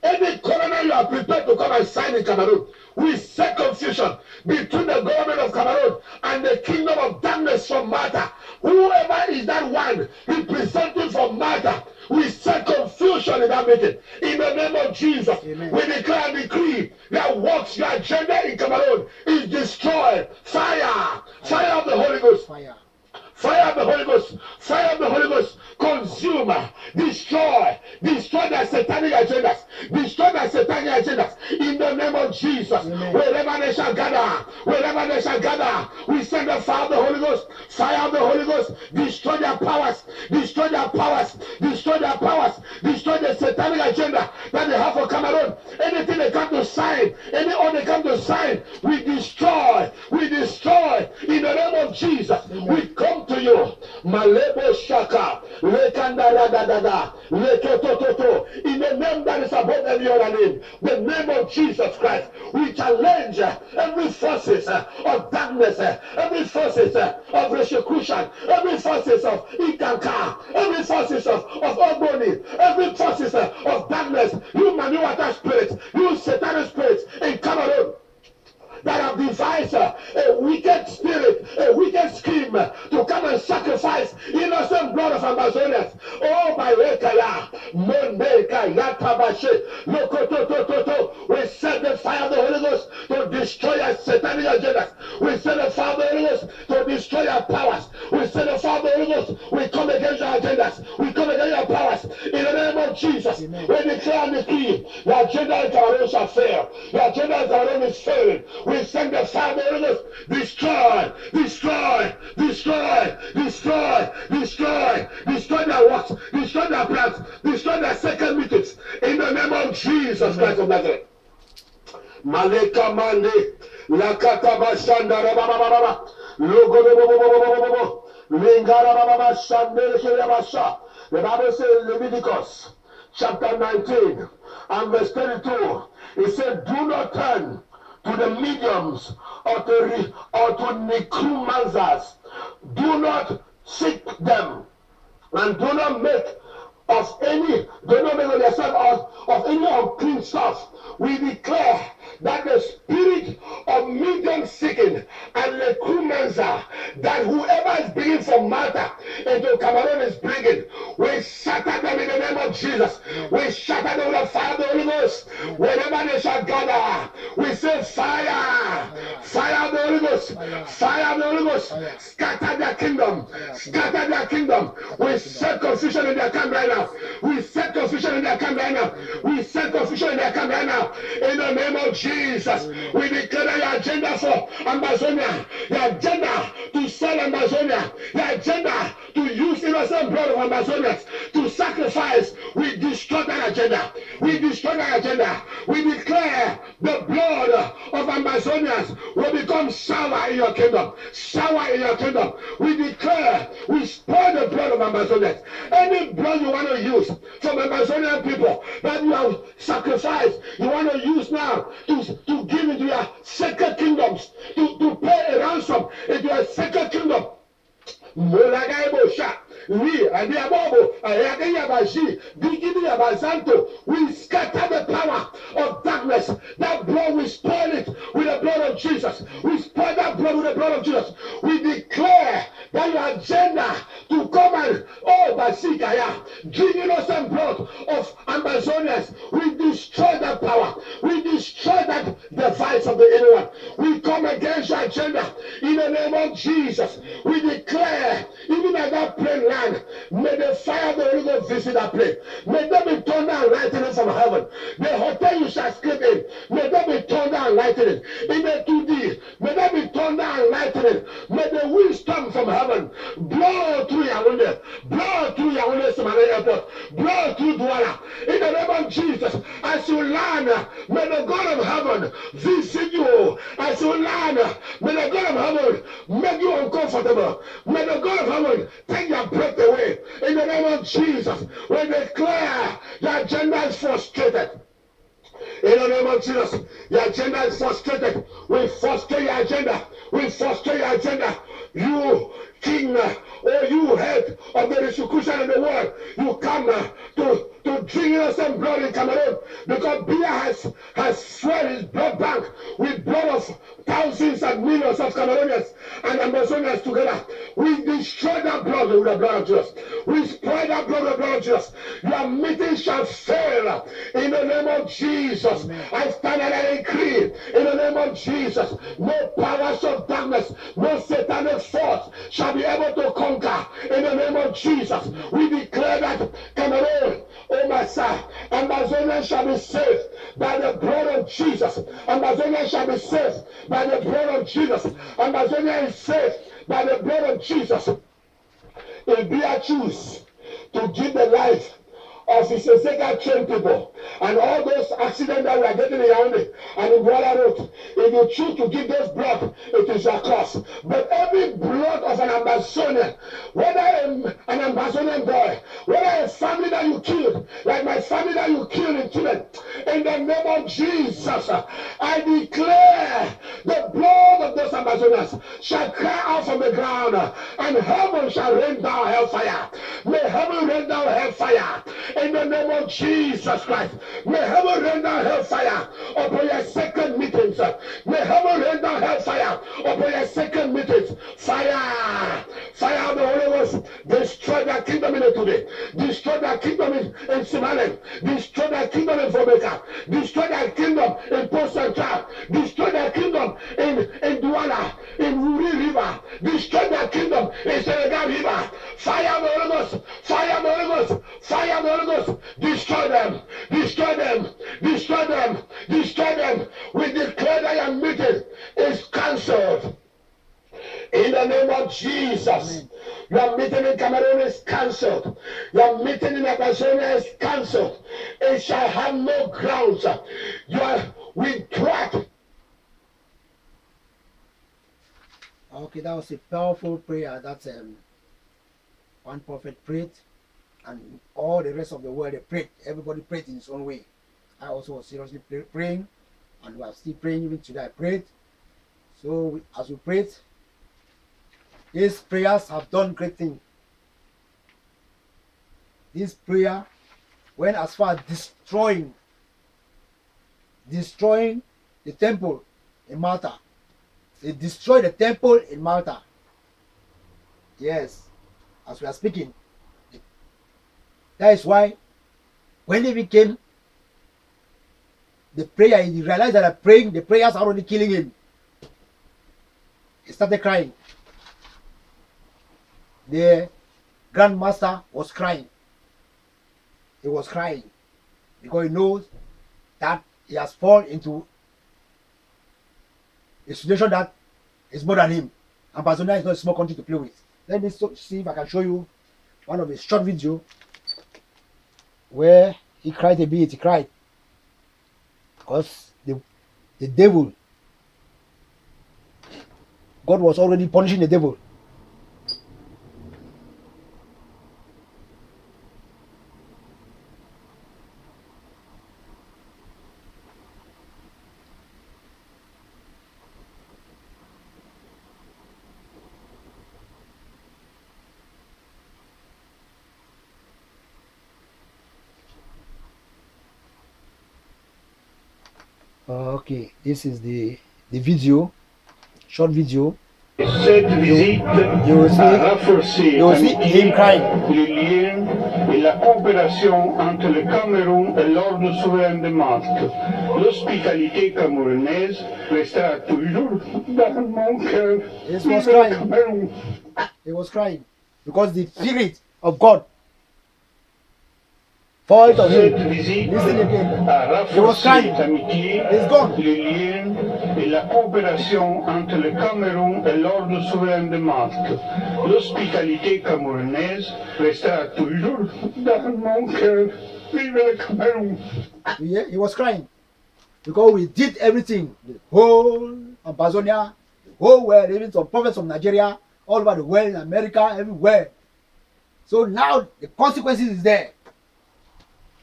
Any colonel you are prepared to come and sign in Cameroon, we set confusion between the government of Cameroon and the kingdom of darkness from Malta. Whoever is that one representing from Malta, we set confusion in that meeting. In the name of Jesus, Amen. We declare and decree that works, your agenda in Cameroon is destroyed. Fire! Fire of the Holy Ghost! Fire. Fire of the Holy Ghost, fire of in the name of Jesus. Amen. Wherever they shall gather, wherever they shall gather, we send the fire of the Holy Ghost, fire of the Holy Ghost, destroy their powers, destroy their powers, destroy their powers, destroy the satanic agenda that they have for Cameroon. Anything they come to sign, any order they come to sign, we destroy in the name of Jesus. Amen. We come to you. Malebo Shaka, Lekanda Radadada, Letotototo, in the name that is above every other name, the name of Jesus Christ. We challenge every forces of darkness, every forces of persecution, every forces of Ikanka, every forces of Ogoni, every forces of darkness, you Manuata spirits, you satanic spirits in Cameroon that have devised a wicked spirit, a wicked scheme to come and sacrifice innocent blood of Ambazonians. Oh, my Rekaya, Mondeka, Yatabashe, Lokotototo. We set the fire of the Holy Ghost to destroy our satanic agendas. We set the fire of the Holy Ghost to destroy our powers. We set the fire of the Holy Ghost. We come against our agendas. We come against our powers. In the name of Jesus, Amen. we declare and decree the agenda in Cameroon shall fail. The agenda in Cameroon is failing. We send the fire of the Holy Ghost. Destroy, destroy, destroy, destroy, destroy, destroy their works, destroy their plans, destroy their second meetings. In the name of Jesus Christ of Nazareth. Maleka mande, lakata bashanda rabababa, logo bobo, lingara bababa shande basha. The Bible says in Leviticus chapter 19 and verse 32, it said, do not turn to the mediums or to necromancers. Do not seek them, and do not make of yourself of any unclean stuff. We declare that the spirit of medium seeking and necromancer, that whoever is bringing from Malta into Cameroon is bringing, we shatter them in the name of Jesus. We shatter them with the fire of the Holy Ghost. Whenever they shall gather, we say fire, fire of the Holy Ghost, fire of the Holy Ghost. Scatter their kingdom, scatter their kingdom. We set confusion in their camp right now. We set confusion in their camp right now. We set confusion in their camp right now. In the name of Jesus, we declare your agenda for Ambazonia, your agenda to sell Ambazonia, your agenda to use innocent blood of Ambazonians to sacrifice. We destroy that agenda. We destroy that agenda. We declare the blood of Ambazonians will become sour in your kingdom. Sour in your kingdom. We declare, we spoil the blood of Ambazonians. Any blood you want to use from Ambazonian people that you have sacrificed, you want to use now to give into your sacred kingdoms, to pay a ransom into your sacred kingdom. We scatter the power of darkness. That blood, we spoil it with the blood of Jesus. We spoil that blood with the blood of Jesus. We declare that your agenda to come and drink innocent blood of Ambazonians. We destroy that power. We destroy that device of the evil one. We come against your agenda in the name of Jesus. We declare, even at that plain land, may the fire of the Holy Ghost visit that place. May there be thunder and lightning from heaven. The hotel you shall sleep in, may there be thunder and lightning. In the 2D, may there be thunder and lightning. May the wisdom from heaven blow through Yaoundé, blow through Yaoundé Somalia Airport, blow through Douala. In the name of Jesus, as you land, may the God of heaven visit you. As you land, may the God of heaven make you uncomfortable. May the God of heaven take your breath away. In the name of Jesus, we declare your agenda is frustrated. In the name of Jesus, your agenda is frustrated. We frustrate your agenda. We frustrate your agenda. You king, or you head of the persecution in the world, you come to drink innocent blood in Cameroon, because Biya has swelled his blood bank with blood of thousands and millions of Cameroonians and Ambazonians together. We destroy that blood with the blood of Jesus. We spoil that blood with the blood of Jesus. Your meeting shall fail in the name of Jesus. Amen. I stand and I decree in the name of Jesus, no powers of darkness, no satanic force shall be able to conquer in the name of Jesus. We declare that Cameroon, oh my son, Ambazonians shall be saved. by the blood of Jesus. Ambazonia shall be saved by the blood of Jesus. Ambazonia is saved by the blood of Jesus. If Biya choose to give the life of his Ezekiel trained people and all those accidents that we are getting in Yaoundé and in Douala Road, if you choose to give those blood, it is your cross. But every blood of an Ambazonian, whether an Ambazonian boy, whether a family that you killed, like my family that you killed in Tibet, in the name of Jesus, I declare the blood of those Ambazonians shall cry out from the ground, and heaven shall rain down hellfire. May heaven rain down hellfire in the name of Jesus Christ. May heaven rain down hellfire upon your second meetings. May heaven rain down hellfire upon your second meetings. Fire! Fire of the Holy Ghost. Destroy their kingdom in today. Destroy their kingdom in Simanem. Destroy their kingdom in Fomeka. Destroy their kingdom in Post Central. Destroy their kingdom in Douala, in Wuri River. Destroy their kingdom in Senegal River. Fire of the Holy Ghost. Fire of the Holy Ghost. Fire of the Holy Ghost. Destroy them. Destroy them. Destroy them. Destroy them. We declare that your meeting is cancelled. In the name of Jesus. Your meeting in Cameroon is cancelled. Your meeting in Ambazonia is cancelled. It shall have no grounds. You are withdrawn. Okay, that was a powerful prayer. That's one prophet prayed, and all the rest of the world they prayed. Everybody prayed in his own way. I also was seriously praying, and we are still praying. Even today I prayed. So as we prayed, these prayers have done great things. This prayer went as far as destroying the temple in Malta. They destroyed the temple in Malta. Yes, as we are speaking. That is why when they became the prayer, he realized that praying, the prayers are already killing him. He started crying. The grandmaster was crying. He was crying because he knows that he has fallen into a situation that is more than him. Ambazonia is not a small country to play with. Let me see if I can show you one of his short video where he cried a bit. He cried because the devil, God was already punishing the devil. Okay, this is the video, short video. Cette visite a renforcé l'amitié, les liens et la coopération entre le Cameroun et l'ordre souverain de Malte. L'hospitalité camerounaise restera toujours dans mon cœur. He was crying because the spirit of God fall on him. Listen again. He was crying. He's gone. Les liens et la coopération entre le Cameroun et l'ordre souverain de Malte. L'hospitalité camerounaise restera toujours dans mon cœur. Vive le Cameroun. Yeah, he was crying because we did everything. The whole Ambazonia, the whole world, even some prophets from Nigeria, all over the world, in America, everywhere. So now the consequences is there.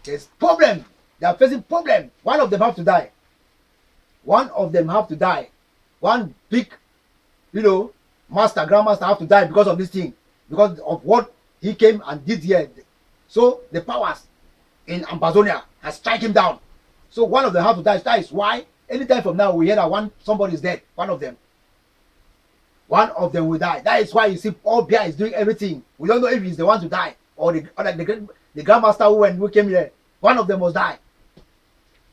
There's problem. They are facing problem. One of them have to die. One of them have to die. One big, grandmaster have to die because of this thing. Because of what he came and did here. So the powers in Ambazonia has strike him down. So one of them have to die. That is why anytime from now we hear that somebody is dead. One of them will die. That is why you see all Biya is doing everything. We don't know if he's the one to die or the grandmaster who came here. One of them must die.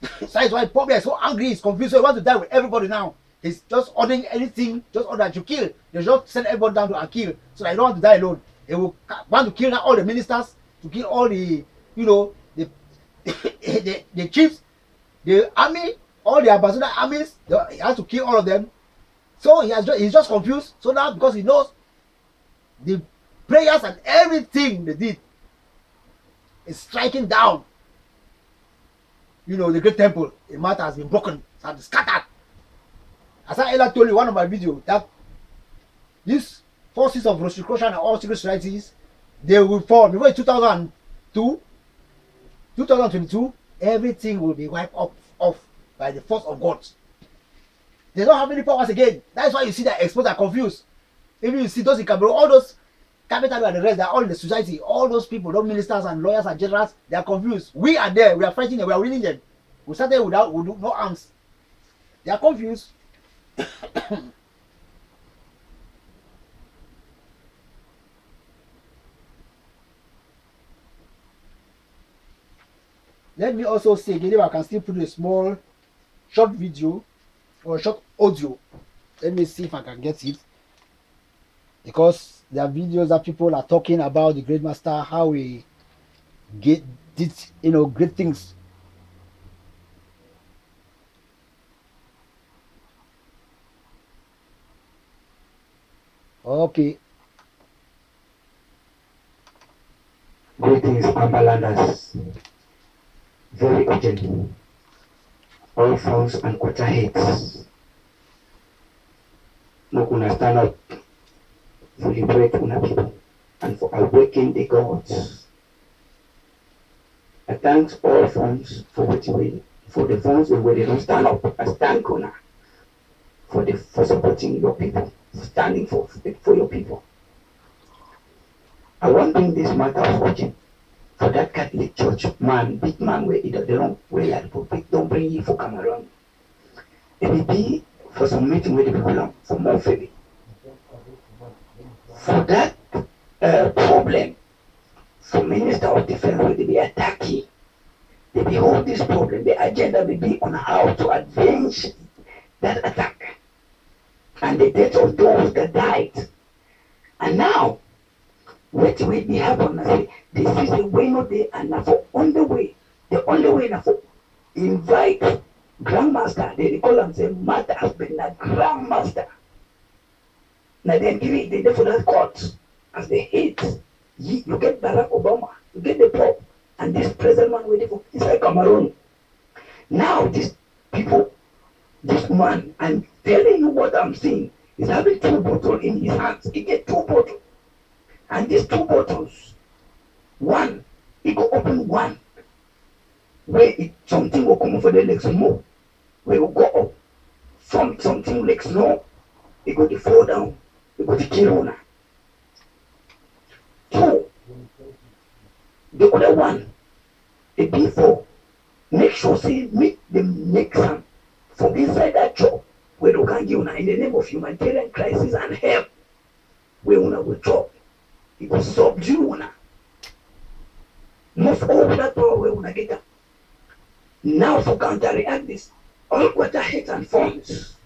So that's why Biya is so angry, he's confused. So he wants to die with everybody now. He's just ordering anything, just order that you kill. They just send everybody down to kill. So I don't want to die alone. They will want to kill all the ministers, to kill all the, the chiefs. The army, all the Ambazonian armies, he has to kill all of them. So he's just confused. So now, because he knows the prayers and everything they did is striking down. You know, the great temple in Malta has been broken, it has been scattered. As I earlier told you in one of my videos, that these forces of Rosicrucian and all secret societies, they will fall. Before 2002, 2022, everything will be wiped off by the force of God. They don't have any powers again. That's why you see that exposed are confused. Even you see those in Cameroon, all those capital and the rest, they're all in the society. All those people, those ministers and lawyers and generals, they are confused. We are there, we are fighting them, we are winning them. We started without no arms. They are confused. Let me also say again, if I can still put a small short video or short audio. Let me see if I can get it, because there are videos that people are talking about the great master, how we did great things. Okay. Greetings, Ambalanders. Very urgent. All FONS and quarter heads. No gonna stand up to liberate una people and for awakening the gods. I thank all FONS for what you will, for the FONS where they don't stand up. I thank una for supporting your people, for standing for your people. I want to bring this matter of urgent for that Catholic Church man, big man where either they don't wear like Republic, don't bring you for CAMEROON. It will be for some meeting with the people for more favor. For that problem, for Minister of Defense will be attacking. They will hold this problem, the agenda will be on how to advance that attack. And the death of those that died. And now, what will be happening? This is the way no day and now for on the way. The only way now for invite Grandmaster. They call them say Martha has been a Grandmaster. Now then give it the for that court as they hate. You get Barack Obama, you get the Pope, and this present man waiting for inside Cameroon. Now these people, this man, I'm telling you what I'm seeing, he's having 2 bottles in his hands. He get 2 bottles. And these 2 bottles, one, he go open one, where something will come over the legs more, where will go up, from something legs no, he go to fall down, he go to kill. 2, the other one, a before, make sure say make them make some from inside that job, where you can give in the name of humanitarian crisis and help, where una will drop. It will subdue una. Most all that power where una get up. Now for counteract this, all quarter heads and FONS.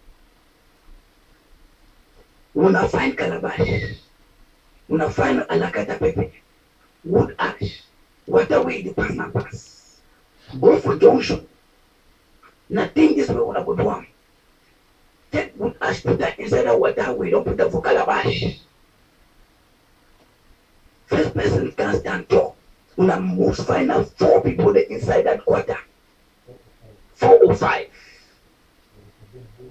Una find calabash, una find alakata pepe, wood ash, waterway the pass. Go for junction. Nothing this way una go do am. Take wood ash, put that inside the waterway, don't put that for calabash. First person can stand tall. Una must find out 4 people that inside that quarter. 4 or 5.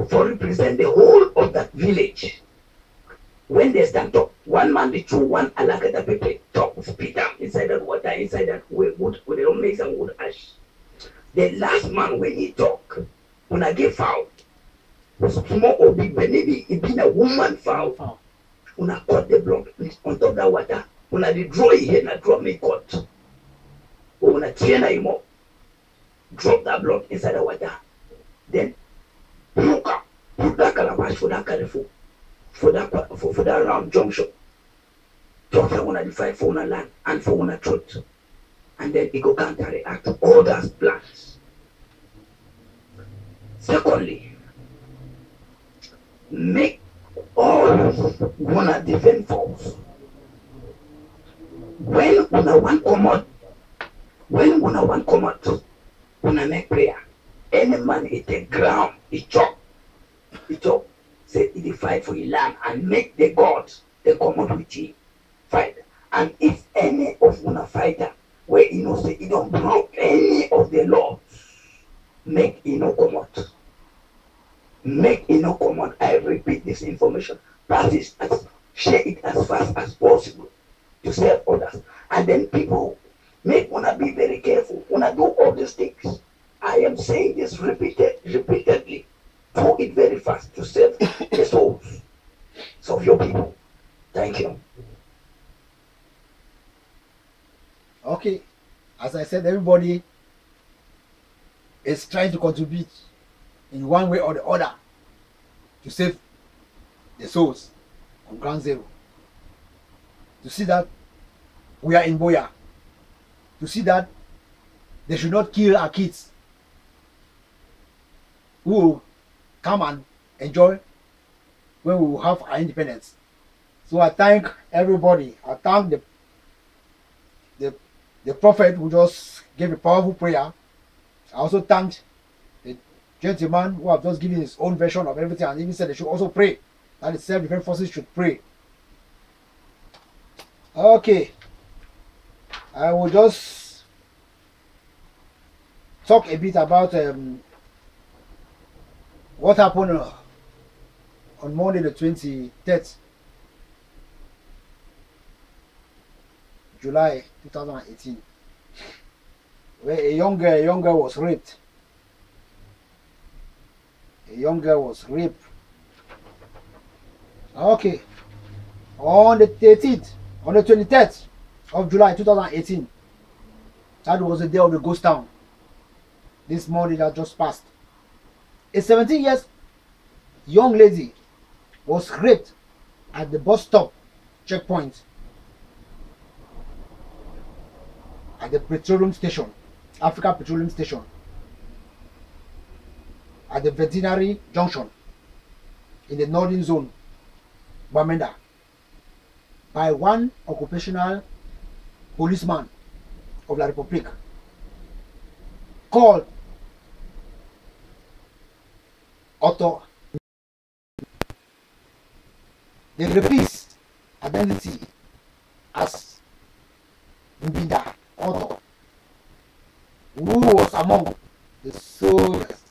For represent the whole of that village. When they stand up, one man be through one alakata pepe top spit down inside that water, inside that wood, where they don't make some wood ash. The last man when he talk, when I get foul, small or big, but maybe it been a woman foul. When I cut the blood on top of that water. When I draw it here, I drop me cut. But when I train him up, drop that blood inside the water. Then look up, put that calabash for that careful, for that round junction. Talk that one at the fight for one land and for one truth. And then it go counteract all those plans. Secondly, make all one defend force. When una want come out, una make prayer. Any man it take ground, it chop, say it fight for your land and make the gods they come out with you fight. And if any of una fighter where you know say you don't broke any of the law, make you no come out. Make you no come out. I repeat this information. Practice as share it as fast as possible to serve others. And then people make wanna be very careful. Wanna do all these things. I am saying this repeatedly. Do it very fast to save the souls of your people. Thank you. Okay, as I said, everybody is trying to contribute in one way or the other to save the souls on ground zero. To see that we are in Biya. To see that they should not kill our kids who will come and enjoy when we will have our independence. So I thank everybody. I thank the prophet who just gave a powerful prayer. I also thanked the gentleman who have just given his own version of everything and even said they should also pray. That the self-defense forces should pray. Okay. I will just talk a bit about what happened on Monday the 23rd July 2018, where a young girl was raped. A young girl was raped. Okay. On the 23rd of July 2018, that was the day of the ghost town. This Monday that just passed. A 17 years young lady was raped at the bus stop checkpoint at the petroleum station, Africa Petroleum Station, at the veterinary junction in the northern zone, Bamenda, by one occupational policeman of La République called Otto. The rapist identity as Biya Otto, who was among the soldiers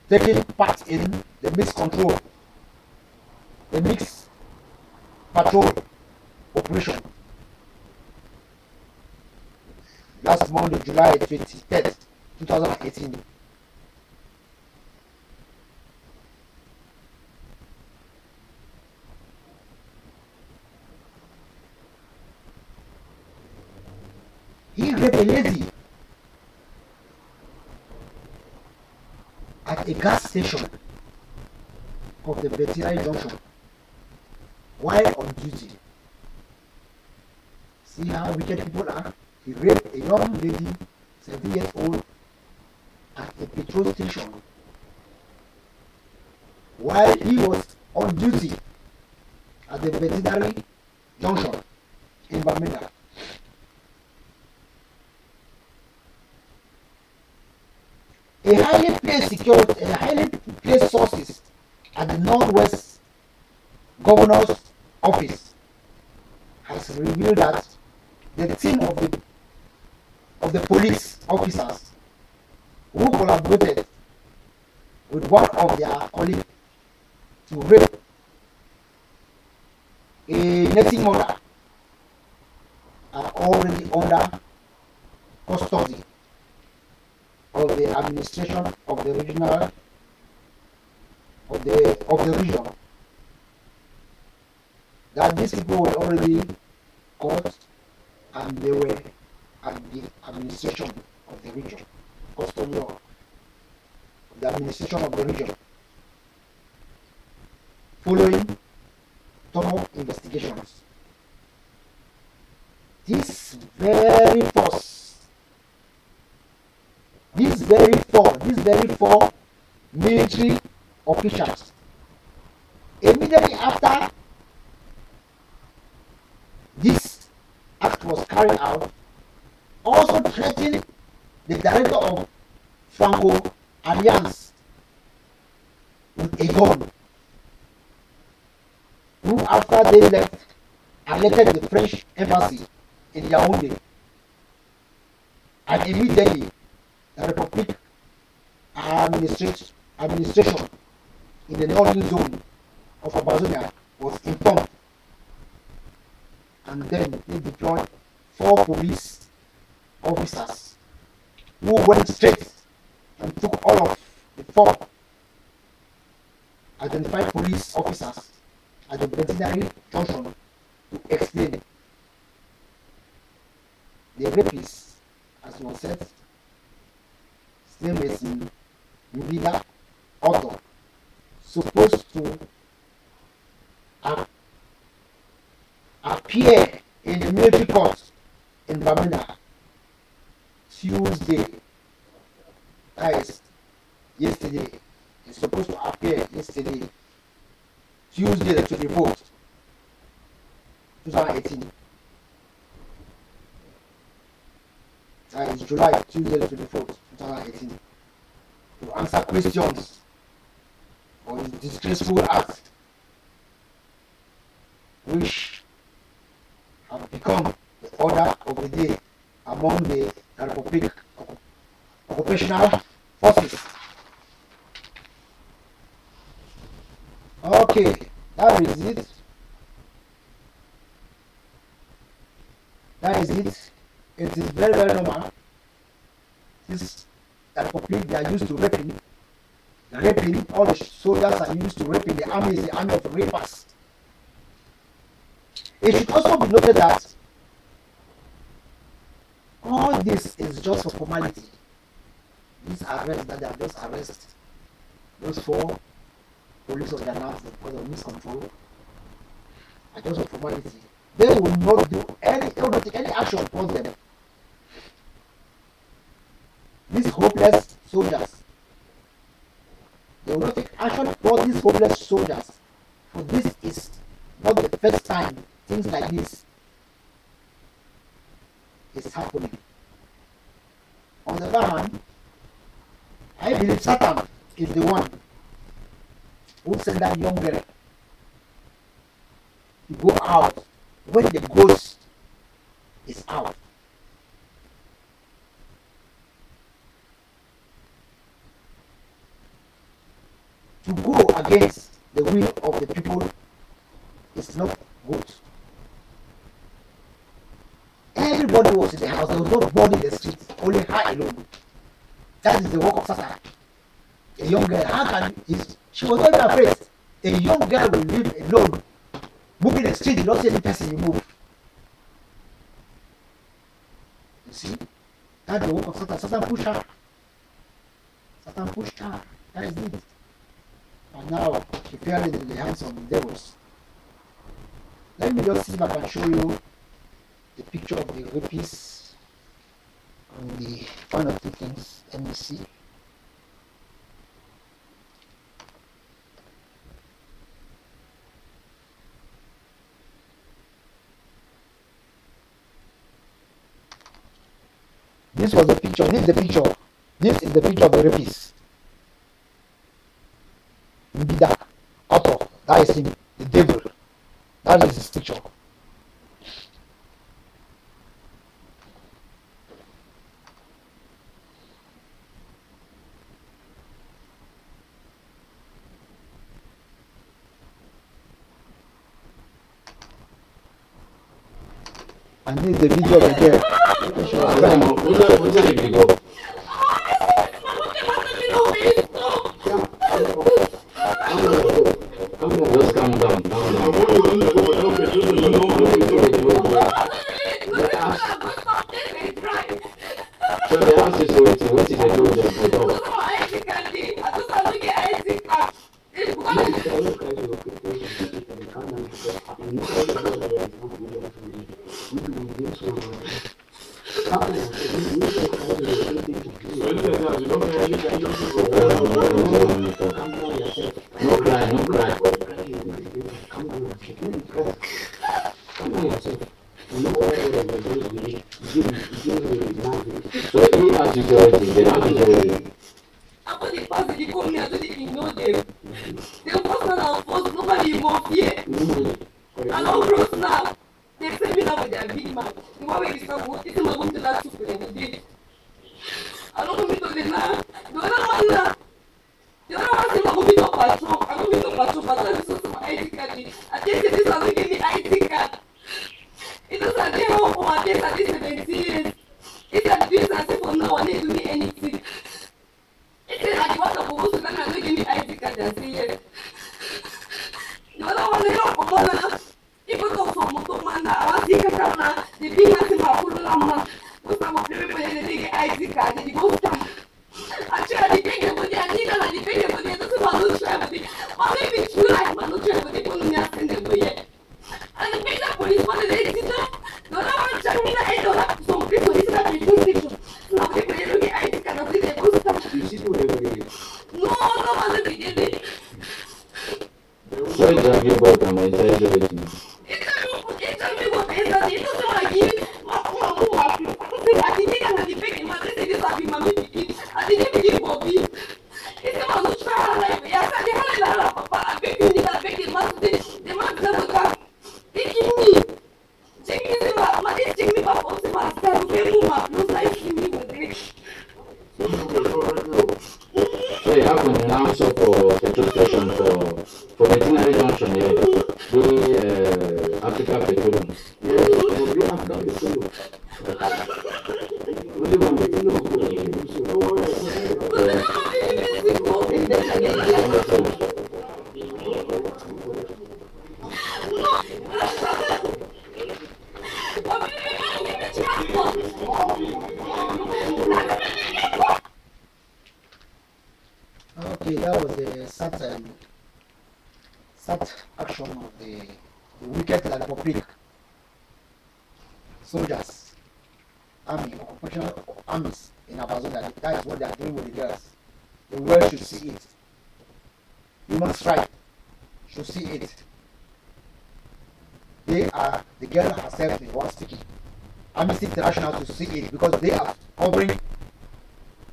taking part in the mixed patrol operation last Monday, July 23rd, 2018. He raped a lady at a gas station of the veterinary junction while on duty. See how wicked people are? He raped a young lady, 17 years old, at a petrol station while he was on duty at the veterinary junction in Bamenda. A highly placed sources at the Northwest Governor's office has revealed that the team of the police officers who collaborated with one of their colleagues to rape a nursing mother are already under custody of the administration of the regional of the region. That these people were already caught and they were at the administration of the region, custody of the administration of the region, following thorough investigations. These very four military officials, immediately after this act was carried out, also threatened the director of Franco alliance with a gun, who after they left alerted the French embassy in Yaoundé, and immediately the Republic administration in the northern zone of Ambazonia was informed, and then they deployed 4 police officers who went straight and took all of the 4 identified police officers at the veterinary junction to explain the rapists, as was said, his name is Biya Otto, supposed to appear in the military court in Bamenda Tuesday, that is yesterday. It's supposed to appear yesterday, Tuesday the 24th, 2018. That is July, Tuesday the 24th, 2018. To answer questions on his disgraceful act, which have become the order of the day among the Republic occupational forces. Okay, that is it. That is it. It is very, very normal. This Republic, they are used to raping. All the soldiers are used to raping. The army is the army of rapers. It should also be noted that all this is just for formality. These arrests that they have just arrested, those 4 police officers because of miscontrol, are just for formality. They will not do any, they will not take any action towards them. These hopeless soldiers, they will not take action towards these hopeless soldiers. For this is not the first time things like this is happening. On the other hand, I believe Satan is the one who sent that young girl to go out when the ghost is out. To go against the will of the people is not good. Everybody was in the house. There was nobody in the street, only her alone. That is the work of Satan. A young girl, how can she was not even afraid. A young girl will live alone, move in the street, you don't see any person you move. You see? That's the work of Satan. Satan pushed her. Satan pushed her. That is it. And now she fell into the hands of the devils. Let me just see if I can show you the picture of the rapists and the one of the things. Let me see. This was the picture. This is the picture. This is the picture of the rapists. Biya Otto, that is him, the devil. That is his picture. And this is the video of the girl. Just calm down. So the house is what is the door? No cry, no cry. So he has security, they have security. They force now, force nobody more fear. And all gross now. They say me now with their big man. The one way is not what is not going to last for the day. I don't want me to the now. The other one now. The other one say I'm going to patrol. I'm going to patrol, but I'm so my ID card. I think this one will give me ID card. It doesn't say how for my days at this 17 years. It's like this as if from now on they do me anything. It says I want to go to Ghana and don't give me ID card and say yes. The other one they don't come on now. People go for motor man now. I want to take a now. They be nothing but full of man. Because I'm a people and they get ID card and they go stand. Actually, I think everybody I need and I think everybody I don't want to try with it. Or maybe it's true like man don't try with it. Don't have to do it. And the big police one they did that. The other one trying to I don't have some people is not a good picture. Now people they don't get ID card and they go stand. You see what they do? No, one they did it. Why drag you about them? I tell you everything. So you have an answer for petrol station for veterinary junction here. The Africa Petroleum. Yes, for the Africa Petroleum. Only one way, you know, so no one Okay, that was the sad action of the wicked Republic soldiers, army, occupational armies in Ambazonia. That is what they are doing with the girls. The world should see it. Human rights should see it. The girl herself is one sticky. Amnesty International to see it because they are covering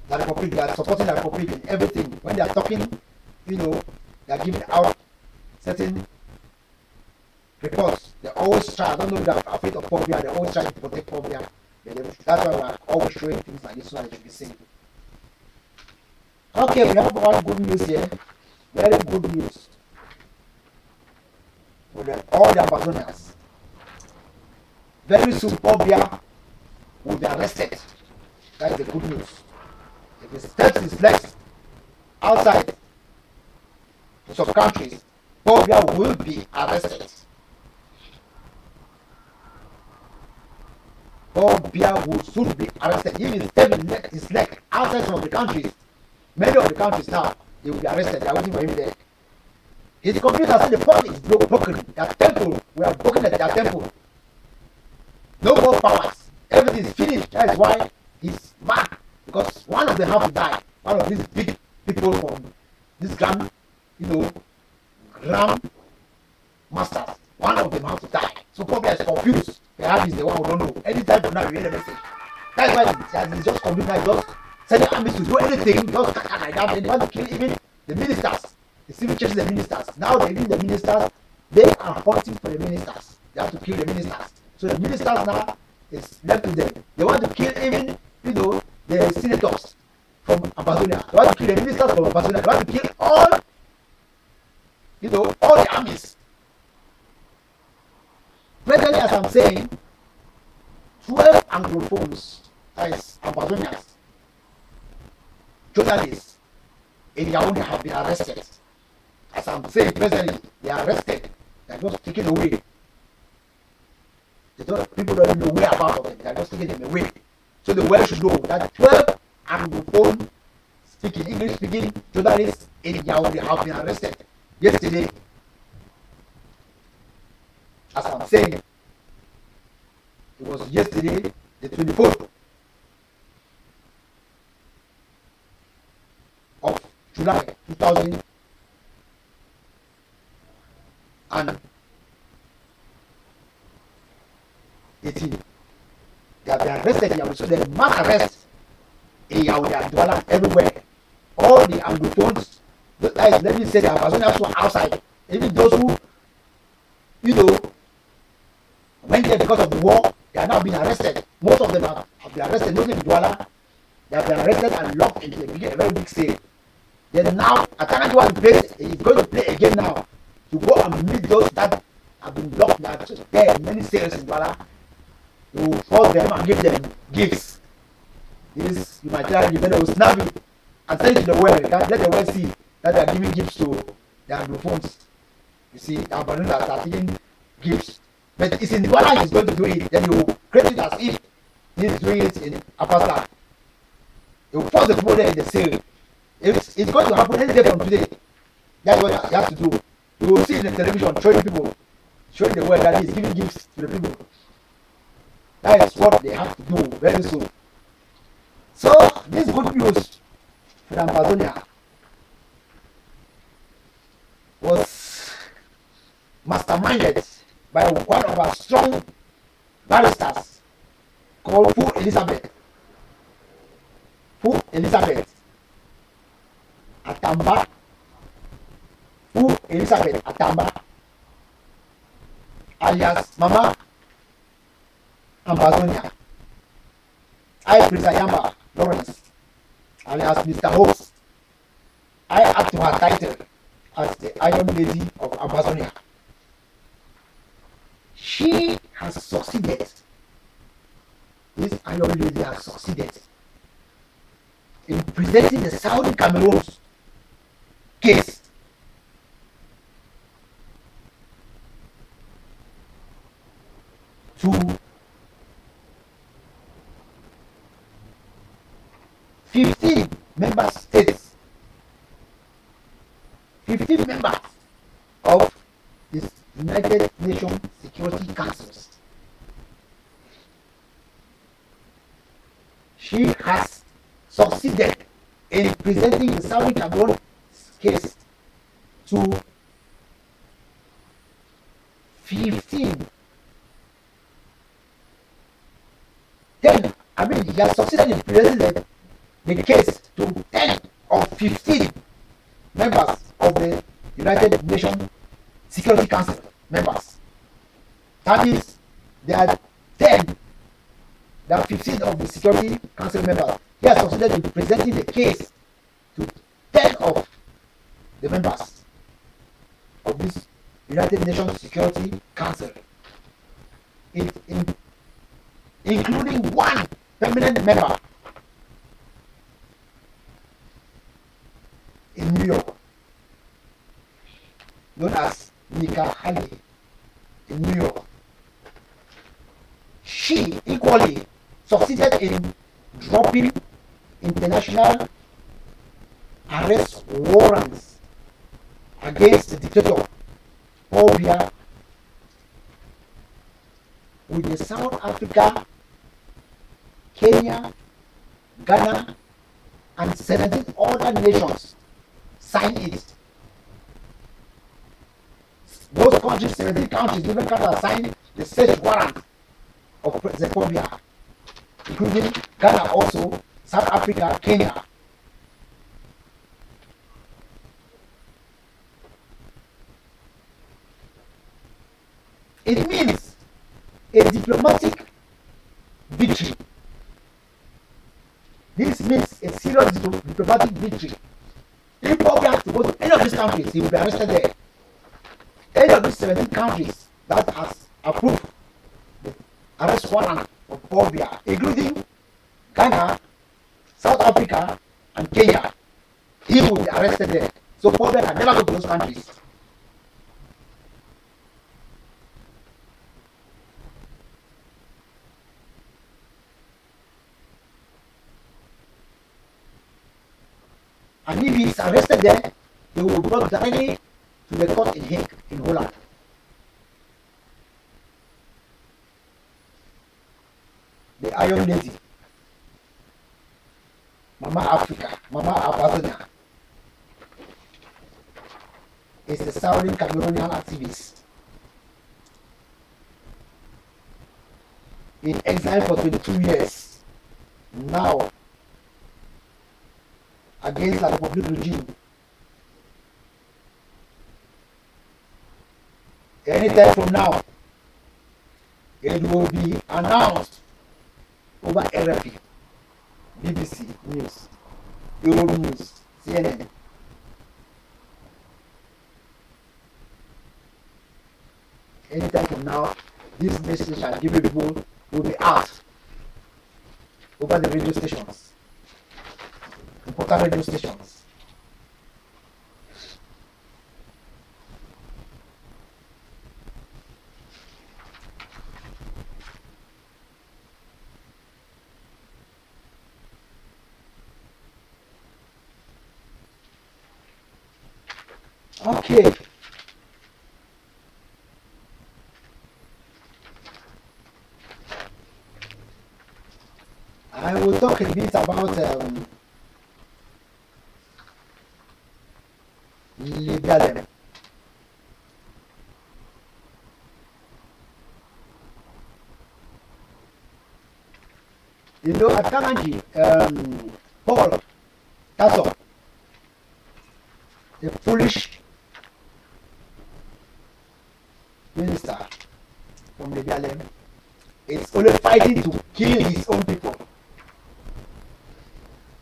the Republic, they are supporting the Republic in everything. When they are talking, you know, they are giving out certain reports. They always try, I don't know if they are afraid of phobia, they always try to protect phobia. That's why we are always showing things like this so that it should be seen. Okay, we have one good news here. Very good news. For all the Ambazonians. Very soon, phobia will be arrested. That is the good news. If the steps is left outside some countries, phobia will be arrested. Phobia will soon be arrested. If he steps his leg outside some of the countries, many of the countries now, they will be arrested. They are waiting for him there. His computer said the phone is broken. Their temple, we are broken at their temple. No more powers. Everything is finished. That is why he's back. Because one of them have to die. One of these big people from this grand, grand masters. One of them have to die. So probably is confused. Perhaps he's the one who don't know. Anytime from now, you hear the message. That's why he's just confused. Just sending armies to do anything. Just like that. They want to kill even the ministers. The civil churches, the ministers. Now they need the ministers. They are hunting for the ministers. They have to kill the ministers. So the ministers now is left to them. They want to kill even, the senators from Ambazonia. They want to kill the ministers from Ambazonia. They want to kill all, all the armies. Presently, as I'm saying, 12 Anglophones, that is Ambazonians, journalists in Yaoundé have been arrested. As I'm saying, presently, they are arrested. They are just taken away. People don't even know whereabouts of them. They are just taking them away. So the world should know that 12 Anglophone speaking, English speaking journalists in Yaoundé have been arrested yesterday. As I'm saying, it was yesterday, the 24th of July 2018. They have been arrested in Yaoundé. So there's mass arrest in Yaoundé and Douala everywhere. All the Anglophones let me say the Ambazonians who are outside, even those who, went there because of the war, they are now being arrested. Most of them have been arrested, mostly in Douala. They have been arrested and locked into a very big cell. Then now, ATANBA is going to play again now to go and meet those that have been locked there in many cells in Douala, to force them and give them gifts. This humanitarian event will snap it and send it to the world. Let the world see that they are giving gifts to the Anglophons. You see, the Ambazonians are taking gifts. But it's in Douala he's going to do it. Then you create it as if he's doing it in Apasta. He will force the people there in the cell. It's going to happen any day from today. That's what he has to do. You will see in the television showing people, showing the world that he's giving gifts to the people. That is what they have to do very soon. So this good news for Ambazonia was masterminded by one of our strong barristers called Fu Elizabeth Atamba. Fu Elizabeth Atamba, alias Mama Ambazonia. I, Prince Ayamba Lawrence, alias Mr. Host. I add to her title as the Iron Lady of Ambazonia. She has succeeded. This Iron Lady has succeeded in presenting the Saudi Cameroon's case to 15 member states, 15 members of the United Nations Security Councils. She has succeeded in presenting the Saudi Cameroon case to 15. Then, he has succeeded in presenting the case to 10 or 15 members of the United Nations Security Council members. That means there are 10, there are 15 of the Security Council members. He has succeeded in presenting the case to 10 of the members of this United Nations Security Council, including one permanent member in New York, known as Nika Haley in New York. She equally succeeded in dropping international arrest warrants against the dictator Biya with the South Africa, Kenya, Ghana, and 17 other nations signed it. Those countries, 17 countries, different countries signed the search warrant of President Biya, including Ghana also, South Africa, Kenya. It means a diplomatic victory. This means a serious diplomatic victory. If Biya has to go to any of these countries, he will be arrested there. Any of these 17 countries that has approved the arrest warrant of Biya, including Ghana, South Africa, and Kenya, he will be arrested there. So Biya can never go to those countries. And if he is arrested there, he will go directly to the court in Hague, in Holland. The Iron Lady, Mama Africa, Mama Ambazonia, is a Southern Cameroonian activist in exile for 22 years now against the REPUBLIQUE regime Anytime from now, it will be announced over RFP, BBC News, Euro News, CNN. Anytime from now, this message shall give people will be asked over the radio stations, important radio stations. Okay. I will talk a bit about Libya. You know, at Kanaji, Paul Tasso, the foolish minister from Libya, is only fighting to kill his own people.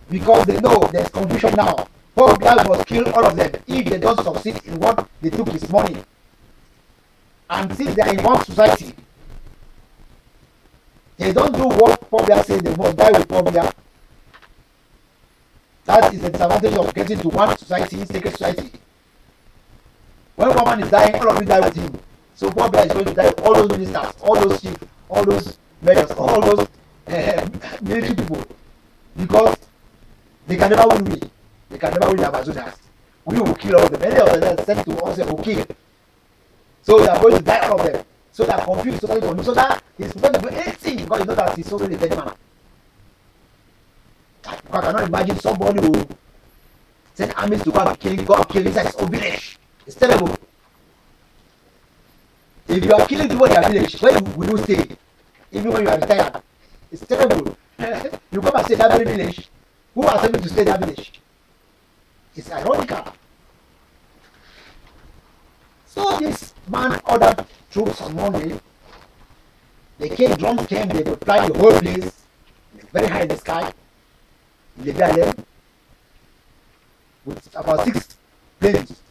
Because they know there's confusion now. Paul Biya must kill all of them if they don't succeed in what they took his money. And since they are in one society, they don't do what Paul Biya says, they must die with Paul Biya. That is the disadvantage of getting to one society, secret society. When one man is dying, all of you die with him. So Paul Biya is going to die with all those ministers, all those chiefs, all those mayors, all those military people. Because they can never win me. They can never win the Ambazonians. We will kill all of them. Many of them are sent to us will kill. So they are going to die all of them. So they are confused, totally confused. So that is going to do anything because you know that he's so really dead man. I cannot imagine somebody who send armies to go and kill inside his own village. It's terrible. If you are killing people in your village, where will you stay? Even when you are retired, it's terrible. You come and stay in that very village. Who are able to stay in that village? It's ironical. So this man ordered troops on Monday. They came, drums came, they applied the whole place, very high in the sky, in the garden, with about 6 planes.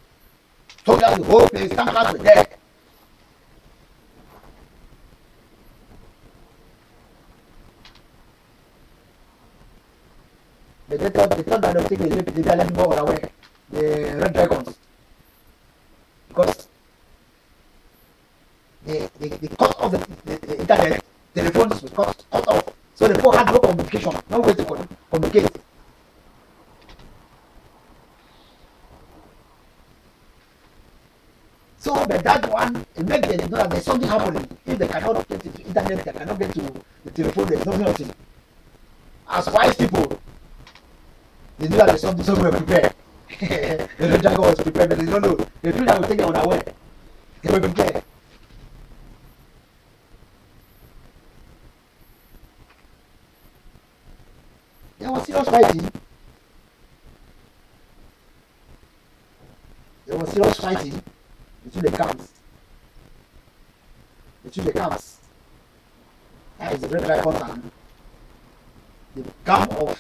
Took out the whole place, tankers were there. They thought that they take the garden more away, the red dragons. Because they cut off the internet, telephones were cut off. So the people had no communication, no way to communicate. So but that one, it makes them know that there's something happening. If they cannot get to the internet, they cannot get to the telephone, there's nothing. As wise people, they know that there's something, so we were prepared. The red dragon was prepared, but they don't know. They feel that we'll take it on our way. They were prepared. There was serious fighting. There was serious fighting between the camps. That is the red dragon and the camp of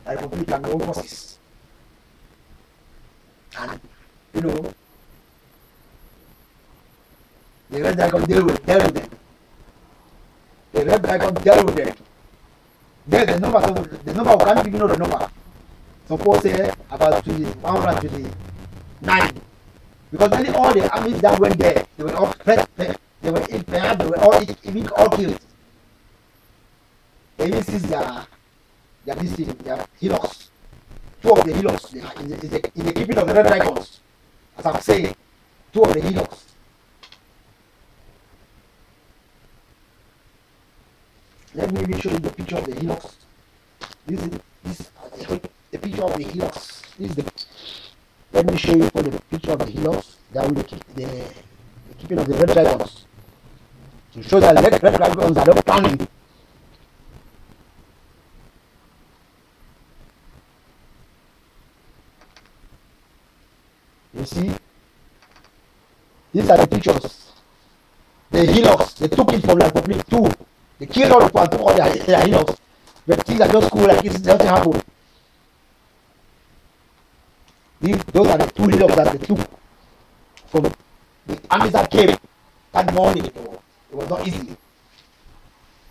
the Republic and the own forces. And you know, the red dragon dealt with them. The red dragon dealt with them. Then the number we can't even know the number. Suppose say about 129. Because nearly all the armies that went there, they were all even all killed. They even seized their helos. 2 of the helos in the keeping of the red dragons. As I'm saying, 2 of the helos. Let me show you the picture of the helos. This is the picture of the helos. Let me show you for the picture of the helos. That will keep the keeping of the red dragons. To show that the red dragons are not planning. You see, these are the pictures They heal us. They took it from the Republic too. They killed all the people and took all their healers. But things are just cool like this. Nothing happened. Those are the two healers that they took from the armies that came that morning. It was not easy.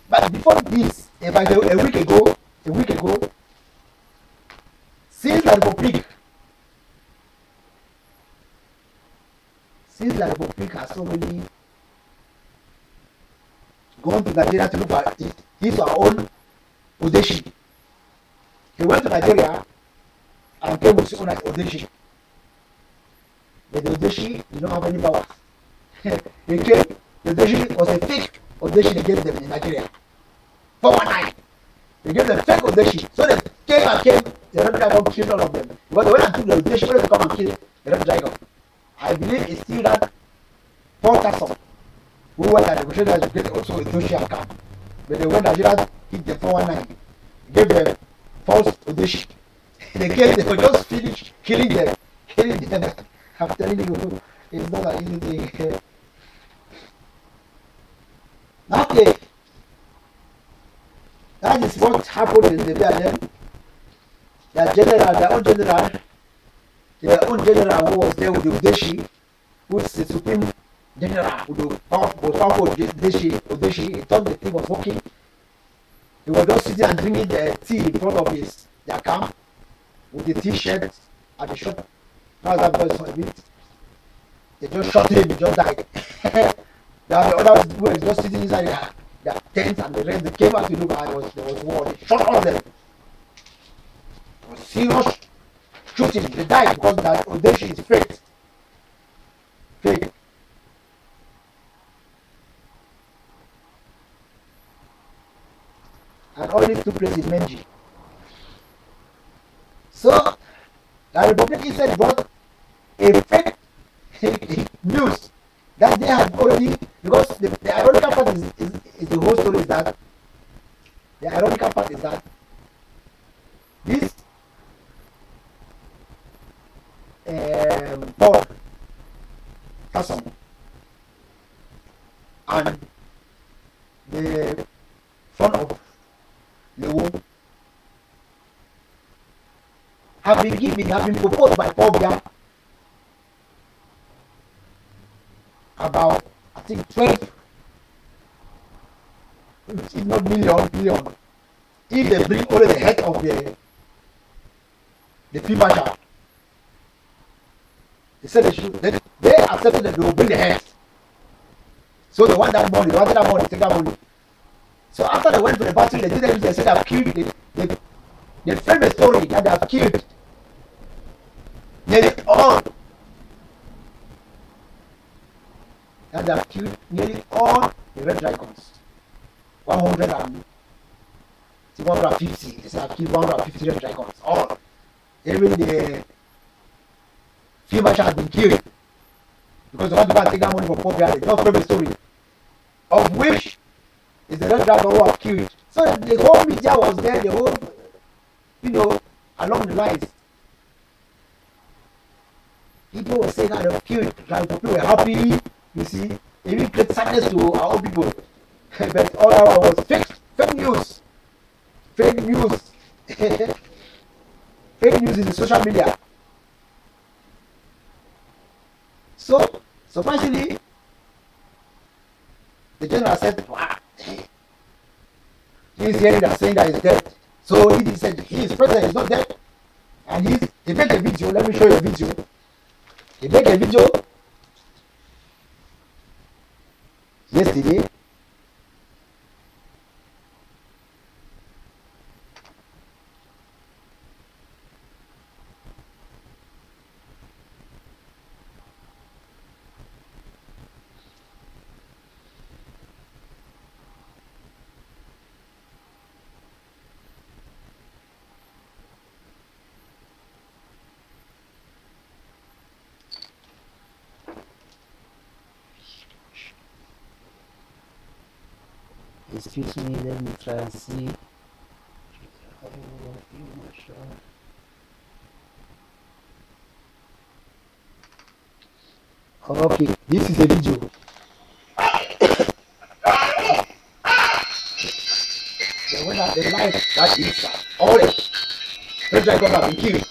But before this, about a week ago, since the Republic has so many gone to Nigeria to look for his or her own Odeshi. He went to Nigeria and came with his own Odeshi. But the Odeshi did not have any power. He came, the Odeshi was a fake Odeshi they gave them in Nigeria. 419. They gave them fake Odeshi. So they came, the Red Dragon killed all of them. Because they went and took the Odeshi to come and kill the Red Dragon. I believe it's still that Paul Castle who went and negotiated to get also a Joshua camp. But they went Nigeria, hit the 419, gave them false Odeshi. They were just finished killing them. I'm telling you, it's not an easy thing. Okay. That is what happened in the BLM. Their own general who was there with the Odeshi, who is the supreme general with the powerful Odeshi, he thought the thing was working. He was just sitting and drinking the tea in front of their camp with the t-shirt at the shop. Now that boy for a bit. They just shot him, he just died. The others were just sitting inside their tent and the rest they came out to look at there was war. They shot all of them. It was serious shooting. They died because that Odeshi is fake. And all this took place in Menji. So the Republic instead brought a fake news that they had already, because the ironical part is the whole story is that this Paul Casson and the son of Leon have been proposed by Paul Biya about, I think, 12, if not million, if they bring only the head of the Marshal. They said they accepted that they will bring the head. So they want that money, take that money. So after they went to the battle, they said they have killed they framed a story that they have killed nearly all. That they have killed nearly all the Red Dragons. 150. They said have killed 150 Red Dragons. All. Even the Field Marshal has been killed. Because they want to go and take that money from Pope Biya. They just frame a story. Of which is the Red Dragon who have killed. So the whole media was there, the whole, along the lines. People were saying that they were killed, like people were happy, you see. It even created sadness to our own people. But all that was fake news. Fake news. Fake news in the social media. So, surprisingly, the general said, wow, he is hearing that saying that he's dead. So he said, his president is not dead. And he made a video, let me show you a video. He made a video yesterday. Excuse me, let me try and see. Okay, this is a video. the life that is all the federal government have been killed.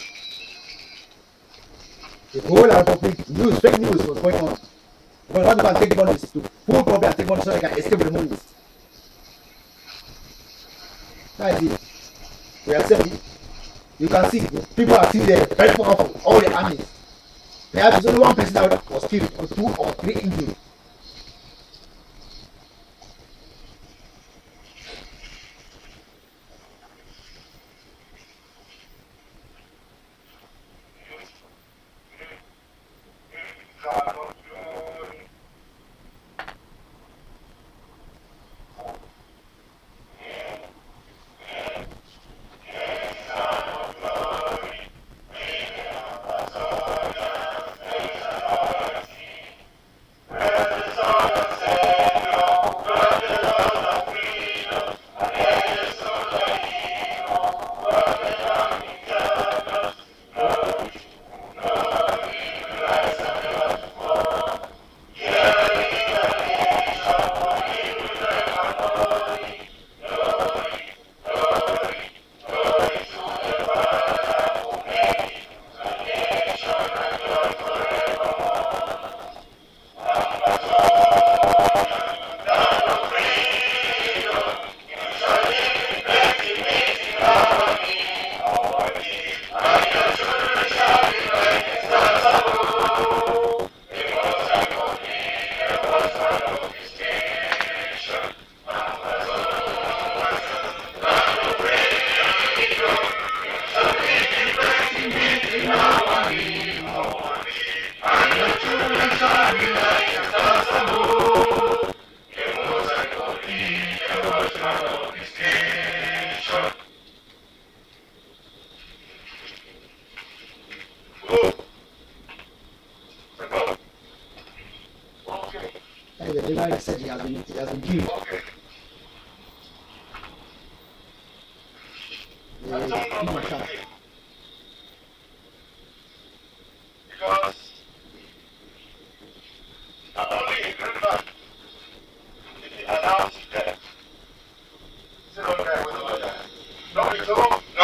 The whole Republic news, fake news was going on. Because what you can take the money is to pull problem and take money so they can escape with the money. That is it. We are saying, you can see people are still there, very powerful, all the armies. Perhaps only one person that was killed, or 2 or 3 injured. The guy said he has been killed. Marshal. Because not only in Greenland, if he announced death, still don't die with the other. No, it's wrong. No.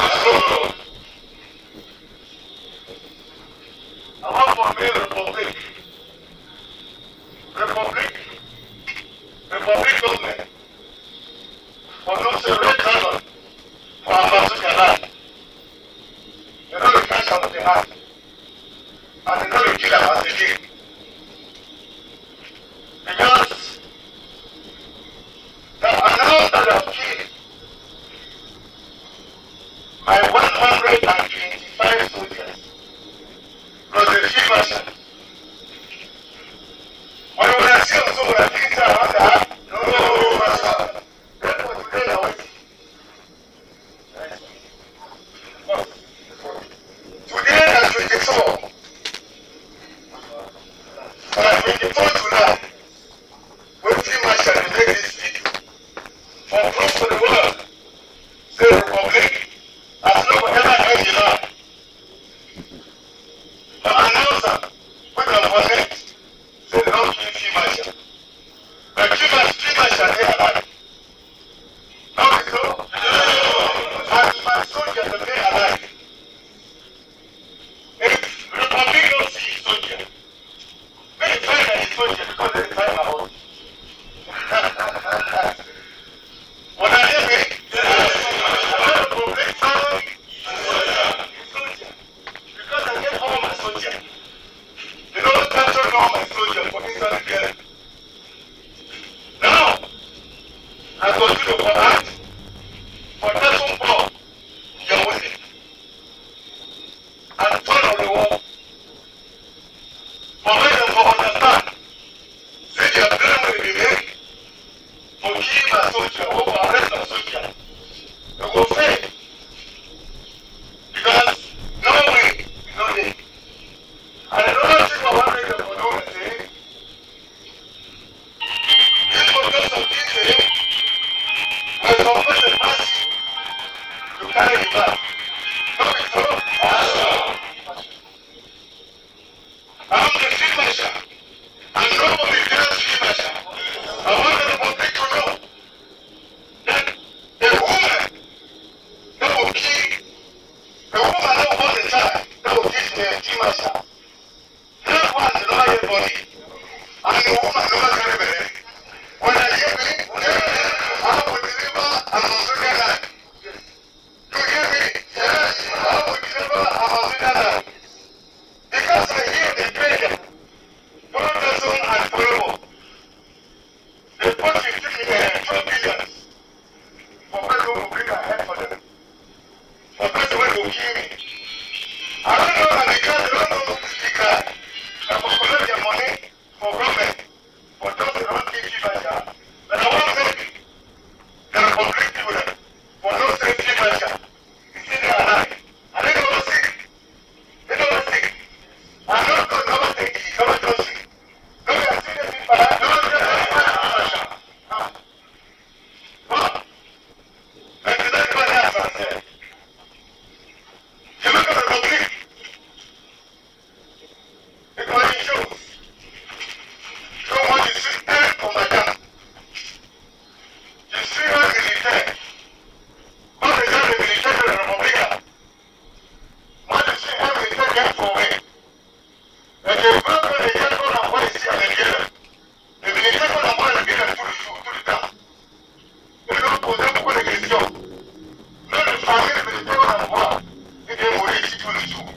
I want for me Republic. Republic government. For those who red cannon for Ambazonian. They know the cash out of the hand. And they know the killer as the king. Because they announced that they have killed my 125 soldiers plus the field marshal. When we are still so we are thinking around the heart. No, Marshal. That was today I went. Today is 24. On 24 July, when Field Marshal will make this video for proof to the world, say the Republic has never ever held the land. The announcer, which will connect, say they don't kill Field Marshal. But Field Marshal, they are alive. Now it's so. And my soldiers, they are alive. If Republic don't see his soldier, they find that his soldier because they find my own. What are they doing? Republic found his soldier. Because I get all my soldiers. They don't capture all my soldiers for inside the game. Now, I continue for act for person for your way. And turn on the wall. For make them to understand. Say they are blame will be made for killing a soldier or for arrest a soldier. They will fail. Because no way, no day. And another thing I want to make them know is say, this because of this, when some person asks you to carry the bag. No, it's so. I'm the field marshal, and nobody tells field marshal. I want the Republic to know that a woman And the woman never carry belly. When I hear me, I will deliver Amazonian land. You hear me? Yes, I will deliver Amazonian land. Because I hear the pain, Protestant and forever. They put 2 billion for people who bring a head for them. For people who will kill me. I don't know how they don't know who to cry. And for collect their money for government. For those who don't give you like that. But I want to make the Republic children for no safety measure. You see they are alive. And they don't sick. They don't sick. And not good, never take it, never touch it. No, they are serious people. No, they are serious. But, and to that man has said, you look at the Republic, it's going to show. So what you see there for my dad. You see her militaire. What is that the militaire of the Republic? What you see her militaire get for me? And the brother they get on and what you see at the together. The militaire on and what they get to the town. They don't put them for the question. No, the family militaire on and what they get for the town.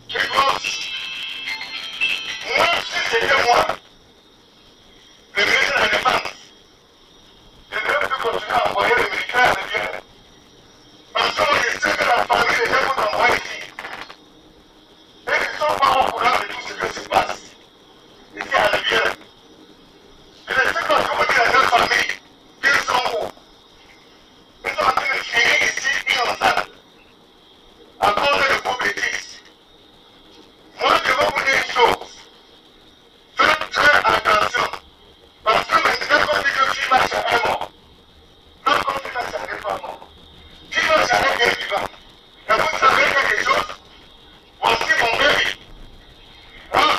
Because once they get one, the military and the bank, they don't have to continue and for the military and the together. But someone is taking a family, they get on and what you see. It is so powerful how they do secrecy pass. You see how they get it. If they take out somebody like that for me, kill someone. It's not going to see on that. I call them the public things. Moi, je vais vous dire une chose. Faites très attention. Parce que maintenant, quand je suis Marshal est mort. Non, quand je suis Marshal n'est pas mort. Qui Marshal est bien vivant. Et vous savez quelque chose? Voici mon bébé. Hein?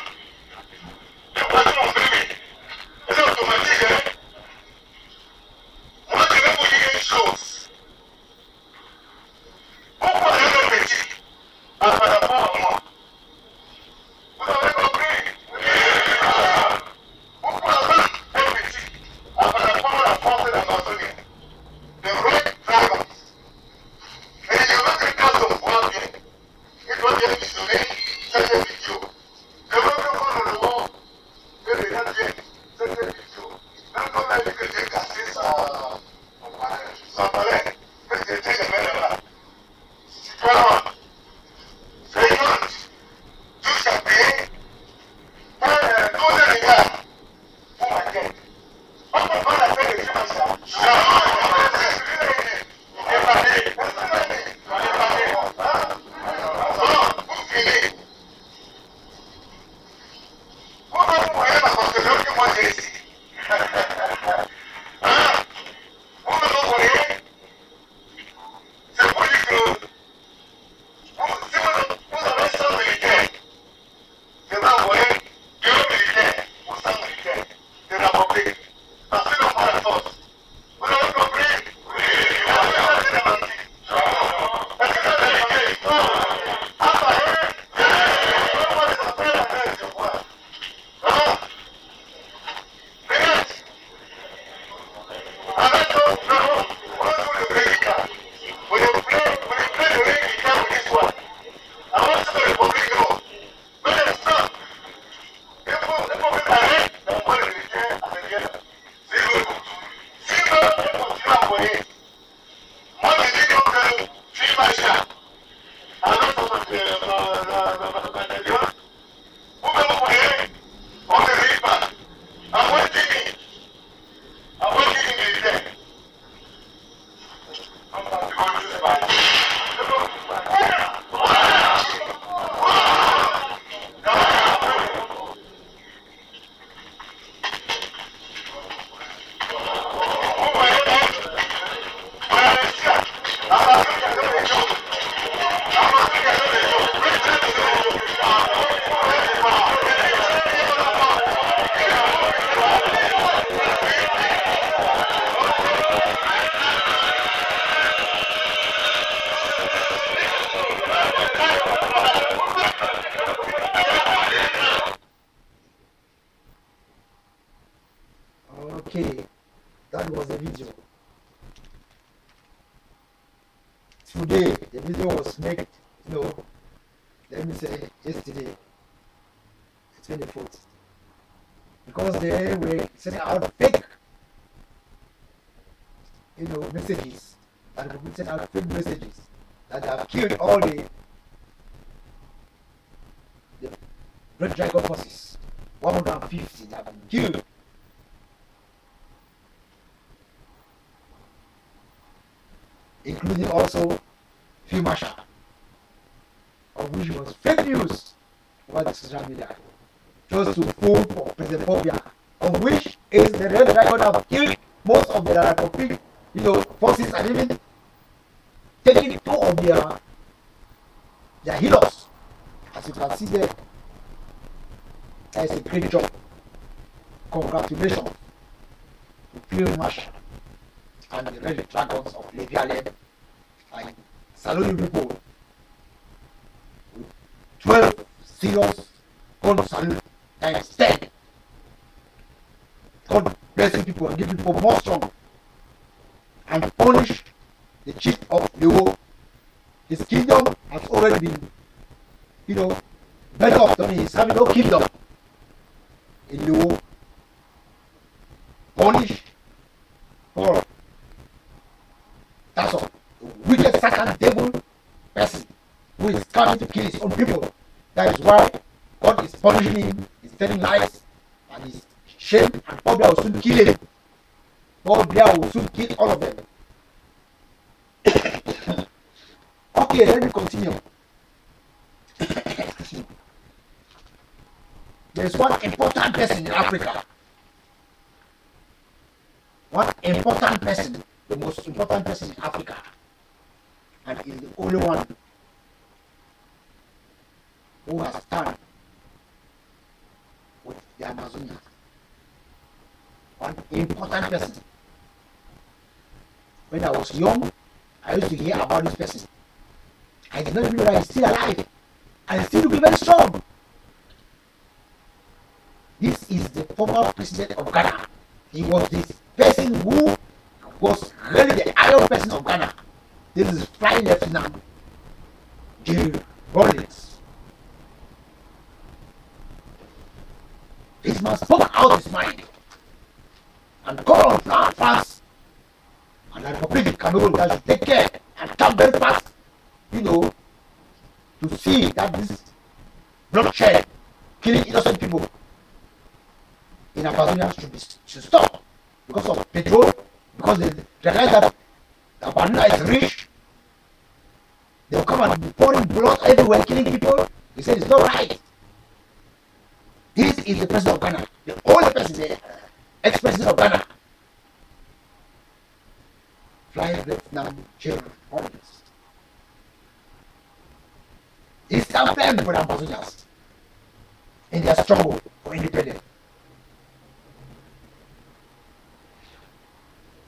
Voici mon bébé. C'est automatique, hein? Moi, je vais vous dire une chose. Pourquoi un homme petit par rapport à moi? Vous avez compris? Pourquoi un petit par rapport à la force de l'Amazonie? De vrais dragons. Et je veux que quand on voit bien, il doit bien visionner cette vidéo. Je veux que vous le voyez, que les gens viennent cette vidéo. Même quand on a dit que j'ai cassé sa palette, que c'était le même là. Super. C'est une honte. Tout ça payé. 12 milliards pour ma tête. On ne peut pas la faire de ça. Vous finissez. Vous voyez la construction que moi j'ai ici. Vous me voyez. C'est pour dire que si vous avez 100 militaires, je vais envoyer 2 militaires ou 100 militaires de la République. Parce qu'ils n'ont pas la force. Vous avez compris? Oui. Est-ce que c'est menti? Est-ce que c'est menti? Ah, ça y est? On va les appeler la neige, je vois. Regarde. Avec nous, on joue le résultat. Vous les prenez le résultat pour l'histoire. Avant, c'est la République, non. Mais l'instant, il faut préparer d'envoyer le militaire à l'arrière. Si vous continuez à envoyer, moi je dis donc que je suis Marshal. Alors, vous me voyez, on ne rit pas. Envoie 10 000. Envoie 10 000 militaires. Vous voyez, Okay, that was the video. Today, the video was made, let me say yesterday, the 24th. Because they were sending out fake, messages. And people send out fake messages that have killed all the Red Dragon forces. 150 have been killed. Including also Field Marshal, of which was fake news over the social media, just to fool for President Biya, of which is the Red Dragon have killed most of the Republic, forces, and even taking two of their healers. As you can see there, that is a great job. Congratulations to Field Marshal and the Red Dragons of Leviathan. I salute you people with 12 serious gold salute times 10. God bless you people and give people more strong and punish the chief of the war. His kingdom has already been, better off. He's having no kingdom in the war. Punish for that's all. The wicked Satan devil person who is coming to kill his own people. That is why God is punishing him, he's telling lies, and he's shamed, and Biya will soon kill him. Biya will soon kill all of them. Okay, let me continue. There is one important person in Africa. One important person, the most important person in Africa, and is the only one who has stand with the Ambazonians. One important person. When I was young, I used to hear about this person. I did not even know that he's still alive and still to be very strong. This is the former president of Ghana. He was this person who was really the iron person of Ghana. This is Flying Lieutenant RAWLINGS. This man spoke out his mind and called on France and the Republic of Cameroon that should take care and come very fast, to see that this bloodshed killing innocent people in Ambazonia should stop because of petrol, because they realize that the Ambazonia is rich. They will come and be pouring blood everywhere, killing people. He said it's not right. This is the president of Ghana, the only president, the ex-president of Ghana. Flying Lieutenant RAWLINGS. He campaigned for the Ambazonians in their struggle for independence.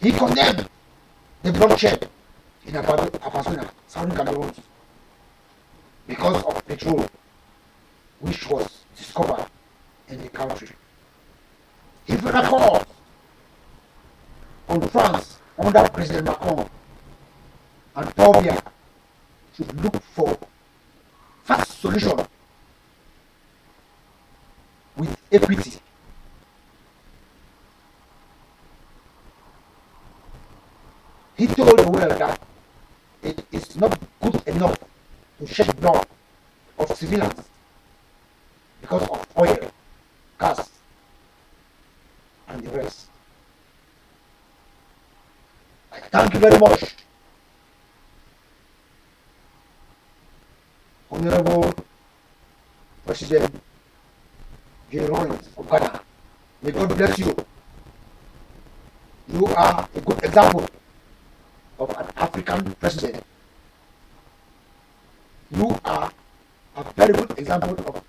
He condemned the bloodshed in Ambazonia, southern Cameroon, because of petrol which was discovered in the country. He put a call on France under President Macron and Biya should look for fast solution with equity. He told the world that it is not good enough to shed blood of civilians because of oil, gas, and the rest. I thank you very much, Honorable President GHOSH of Ghana. May God bless you. You are a good example of an African president. You are a very good example of an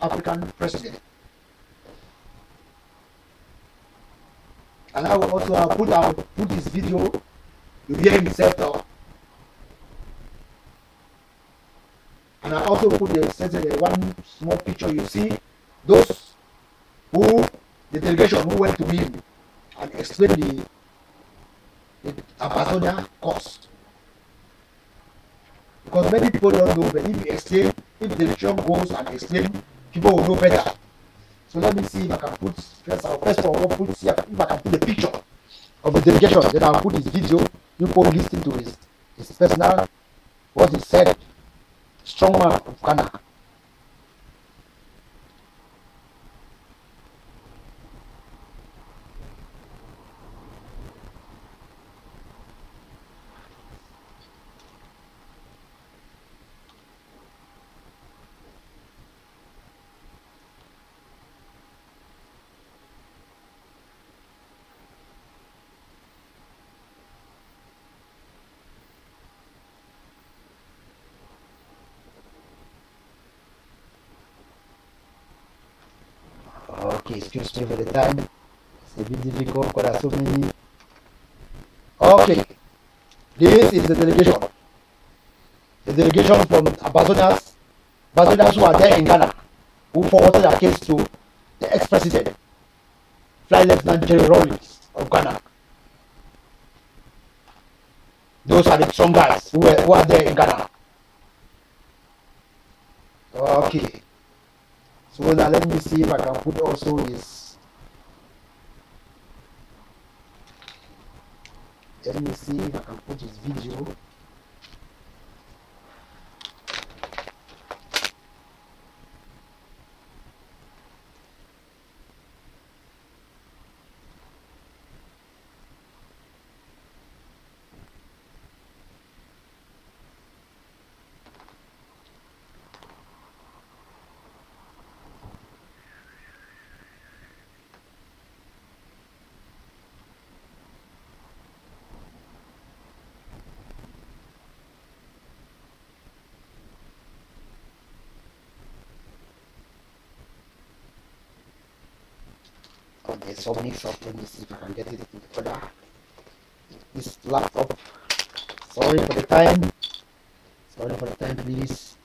African president. And I will also put this video. You hear himself talk. And I also put the one small picture. You see those the delegation who went to him and explain the Ambazonia cause. Because many people don't know, but if you explain, if the lecture goes and explain, people will know better. So let me see if I can put, first of all, see if I can put the picture of the delegation, then I'll put his video, you people listen to his personal, what he said, strong man of Ghana. Okay, excuse me for the time. It's a bit difficult because there are so many. Okay, this is the delegation. The delegation from Ambazonians who are there in Ghana, who forwarded their case to the ex-president, Flight Lieutenant General Rawlings of Ghana. Those are the strong guys who are there in Ghana. Okay. So now let me see if I can put also his. Let me see if I can put his video. There's so many stuff. Let me see if I can get it in the other. This laptop. Sorry for the time. Sorry for the time, please.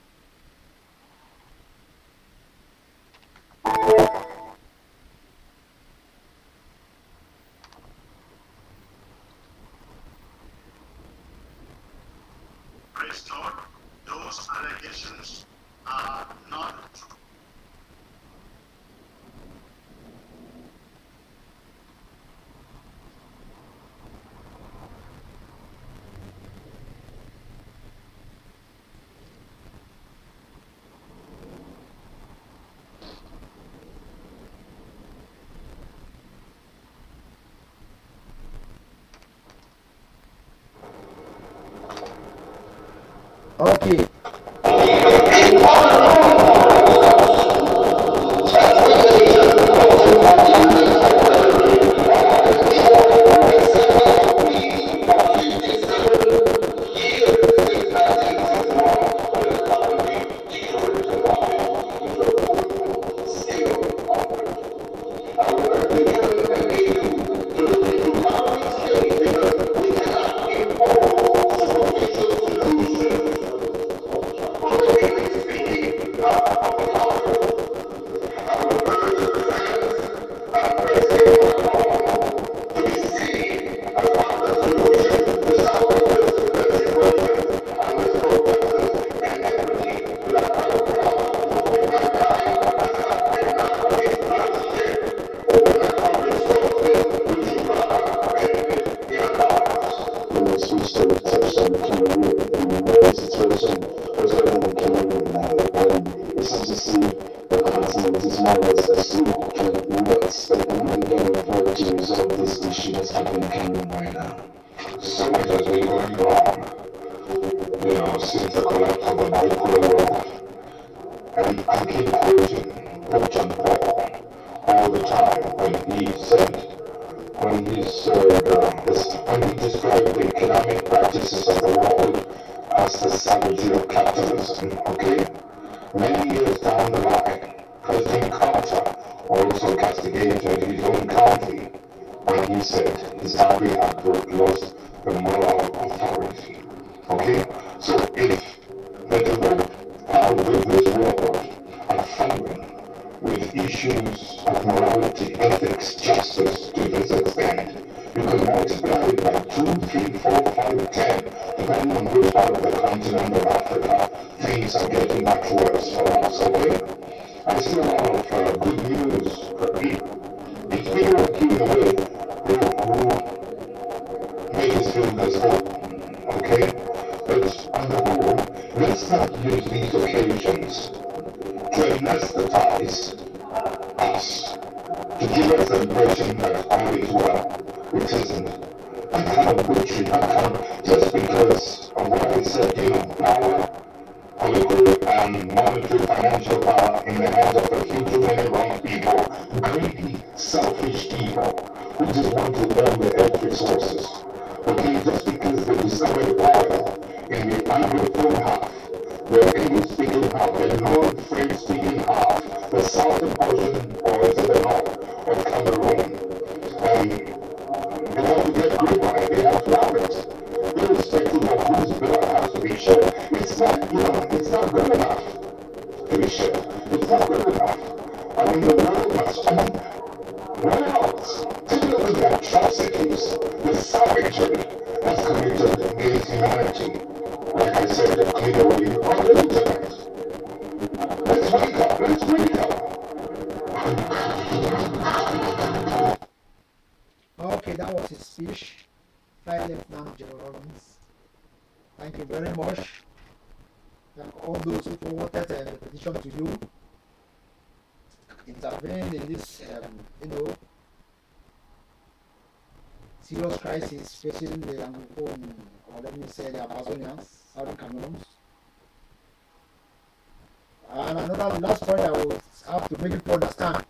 Those allegations are not true. Okay. Issues of morality, ethics, justice to this extent. 3, 4, 5, 10, depending on which part of the continent of Africa, things are getting much worse for us, okay? I see a lot of good news. It's people who in a way who make us feel there's hope, okay? But on the whole, let's not use these occasions to anesthetize us, to give us the impression that all is well. It isn't. That kind of butchery, that kind of, just because of what I said, power, political and monetary financial power in the hands of a few too many wrong people, greedy, selfish people who just want to earn the earth resources. Okay, just because they discovered oil in the Anglophone half, the English-speaking half, the non-French-speaking half, the southern portion, or is it the north, of Cameroon. They want to get rid of it. They have flowers. Irrespective of whose blood has to be shed. It's not, it's not good enough to be shed. It's not good enough. I mean, the world must, what else? Take a look at the atrocities, the savagery that's committed against humanity. Like I said, clearly on the internet. Let's wake up. Let's wake up. Okay, that was his speech. Flight Lieutenant General Rawlings. Thank you very much. Thank all those who forwarded the petition to you. Intervene in this, serious crisis facing the Anglophone, or let me say the Ambazonians, Southern Cameroons. And another last point I will have to make you understand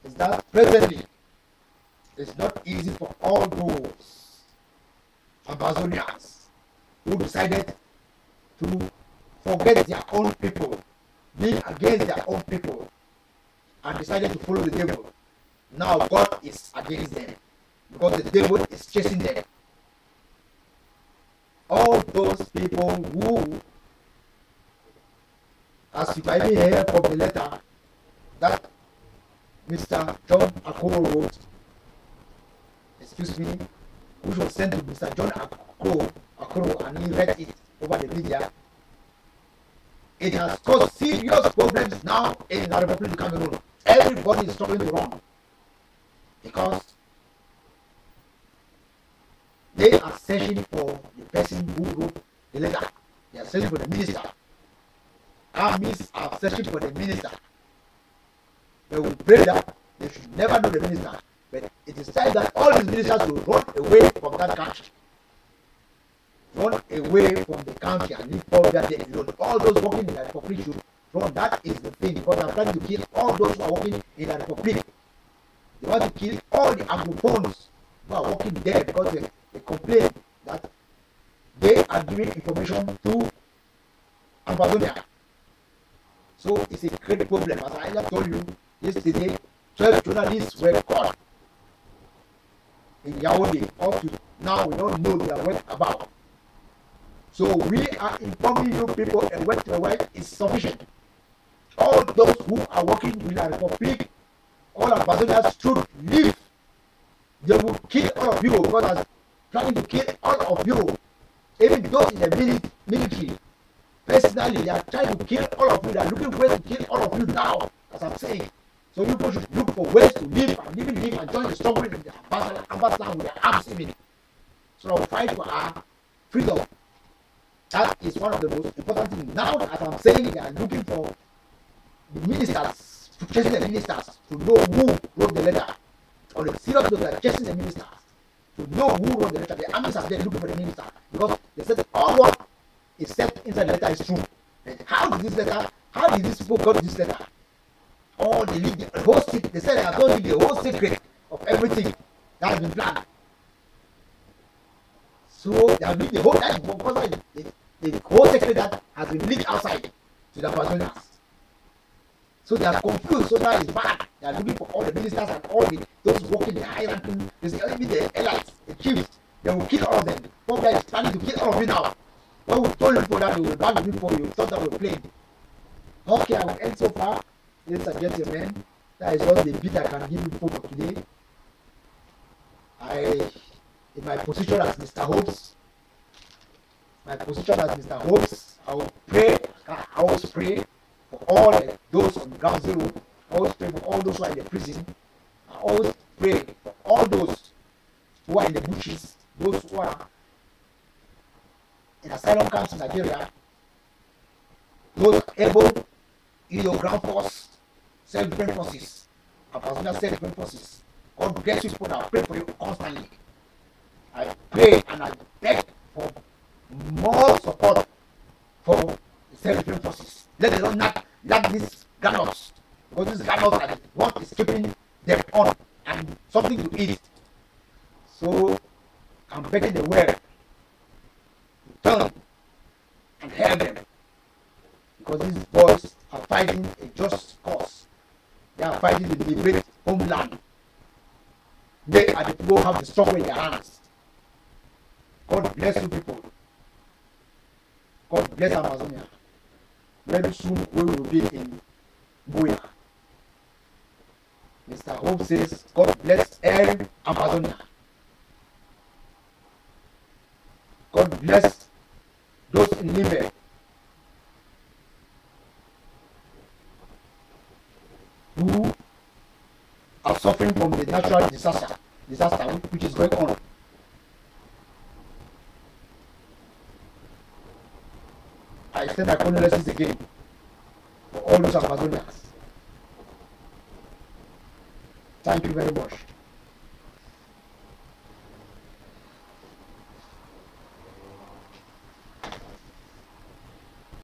is that presently it's not easy for all those Ambazonians who decided to forget their own people, being against their own people, and decided to follow the devil. Now God is against them because the devil is chasing them. All those people who, as you can even hear from the letter that Mr. John AKURAH wrote, which was sent to Mr. John AKURAH, and he read it over the media. It has caused serious problems now in the Republic of Cameroon. Everybody is struggling to run because they are searching for the person who wrote the letter. They are searching for the minister. Armies are searching for the minister. They will pray that they should never know the minister. But it is time that all these ministers will run away from that country. Run away from the country and leave all that they alone. All those working in the Republic should run. That is the thing. Because they are trying to kill all those who are working in the Republic. They want to kill all the Anglophones who are working there because they complain that they are giving information to Ambazonia. So it's a great problem. As I just told you yesterday, 12 journalists were caught in Yaoundé. Up to now, we don't know their whereabouts. So we are informing you people, and what the work is sufficient. All those who are working in the Republic, all Ambazonians should leave. They will kill all of you because they are trying to kill all of you. Even those in the military, personally, they are trying to kill all of you. They are looking for ways to kill all of you now, as I'm saying. So you people should look for ways to live and even live and join the struggle in the Ambazonian with their arms even. So fight for our freedom. That is one of the most important things. Now, as I'm saying, they are looking for the ministers, chasing the ministers, to know who wrote the letter. On a serious note, they are chasing the ministers, to know who wrote the letter. The armies are there looking for the minister, because they said all what is said inside the letter is true. And how did these people got this letter? Or they leave the whole secret. They said they have told you the whole secret of everything that has been planned. So they have leaked the whole the whole secret that has been leaked outside to the Ambazonians. So they are confused. So that is bad. They are looking for all the ministers and all those working the high ranking. They say even the elites, the chiefs, they will kill all of them. One guy is planning to kill all of you now. When we told you for that, we will ban you for you. Thought that we were playing. Okay, I will end so far. Ladies and gentlemen, that is all the bit I can give you for today. I in my position as Mr. Hopes, I will pray. I always pray for all those on ground zero. I always pray for all those who are in the prison. I always pray for all those who are in the bushes, those who are in asylum camps in Nigeria, those able, ground force, self-defense forces, Ambazonia self-defense forces. God bless you people. I pray for you constantly. I pray and I beg for more support for the self-defense forces. Let them not let these gunners, because these gunners are the what is keeping them on and something to eat. So I'm begging the world to turn and help them, because these boys are fighting a just cause. They are fighting to liberate homeland. They are the people who have the struggle in their hands. God bless you people. God bless Amazonia. Very soon we will be in Biya. Mr. Hope says, God bless every Amazonia. God bless those in Libya. Who are suffering from the natural disaster which is going on. I extend my condolences again for all those Ambazonians. Thank you very much.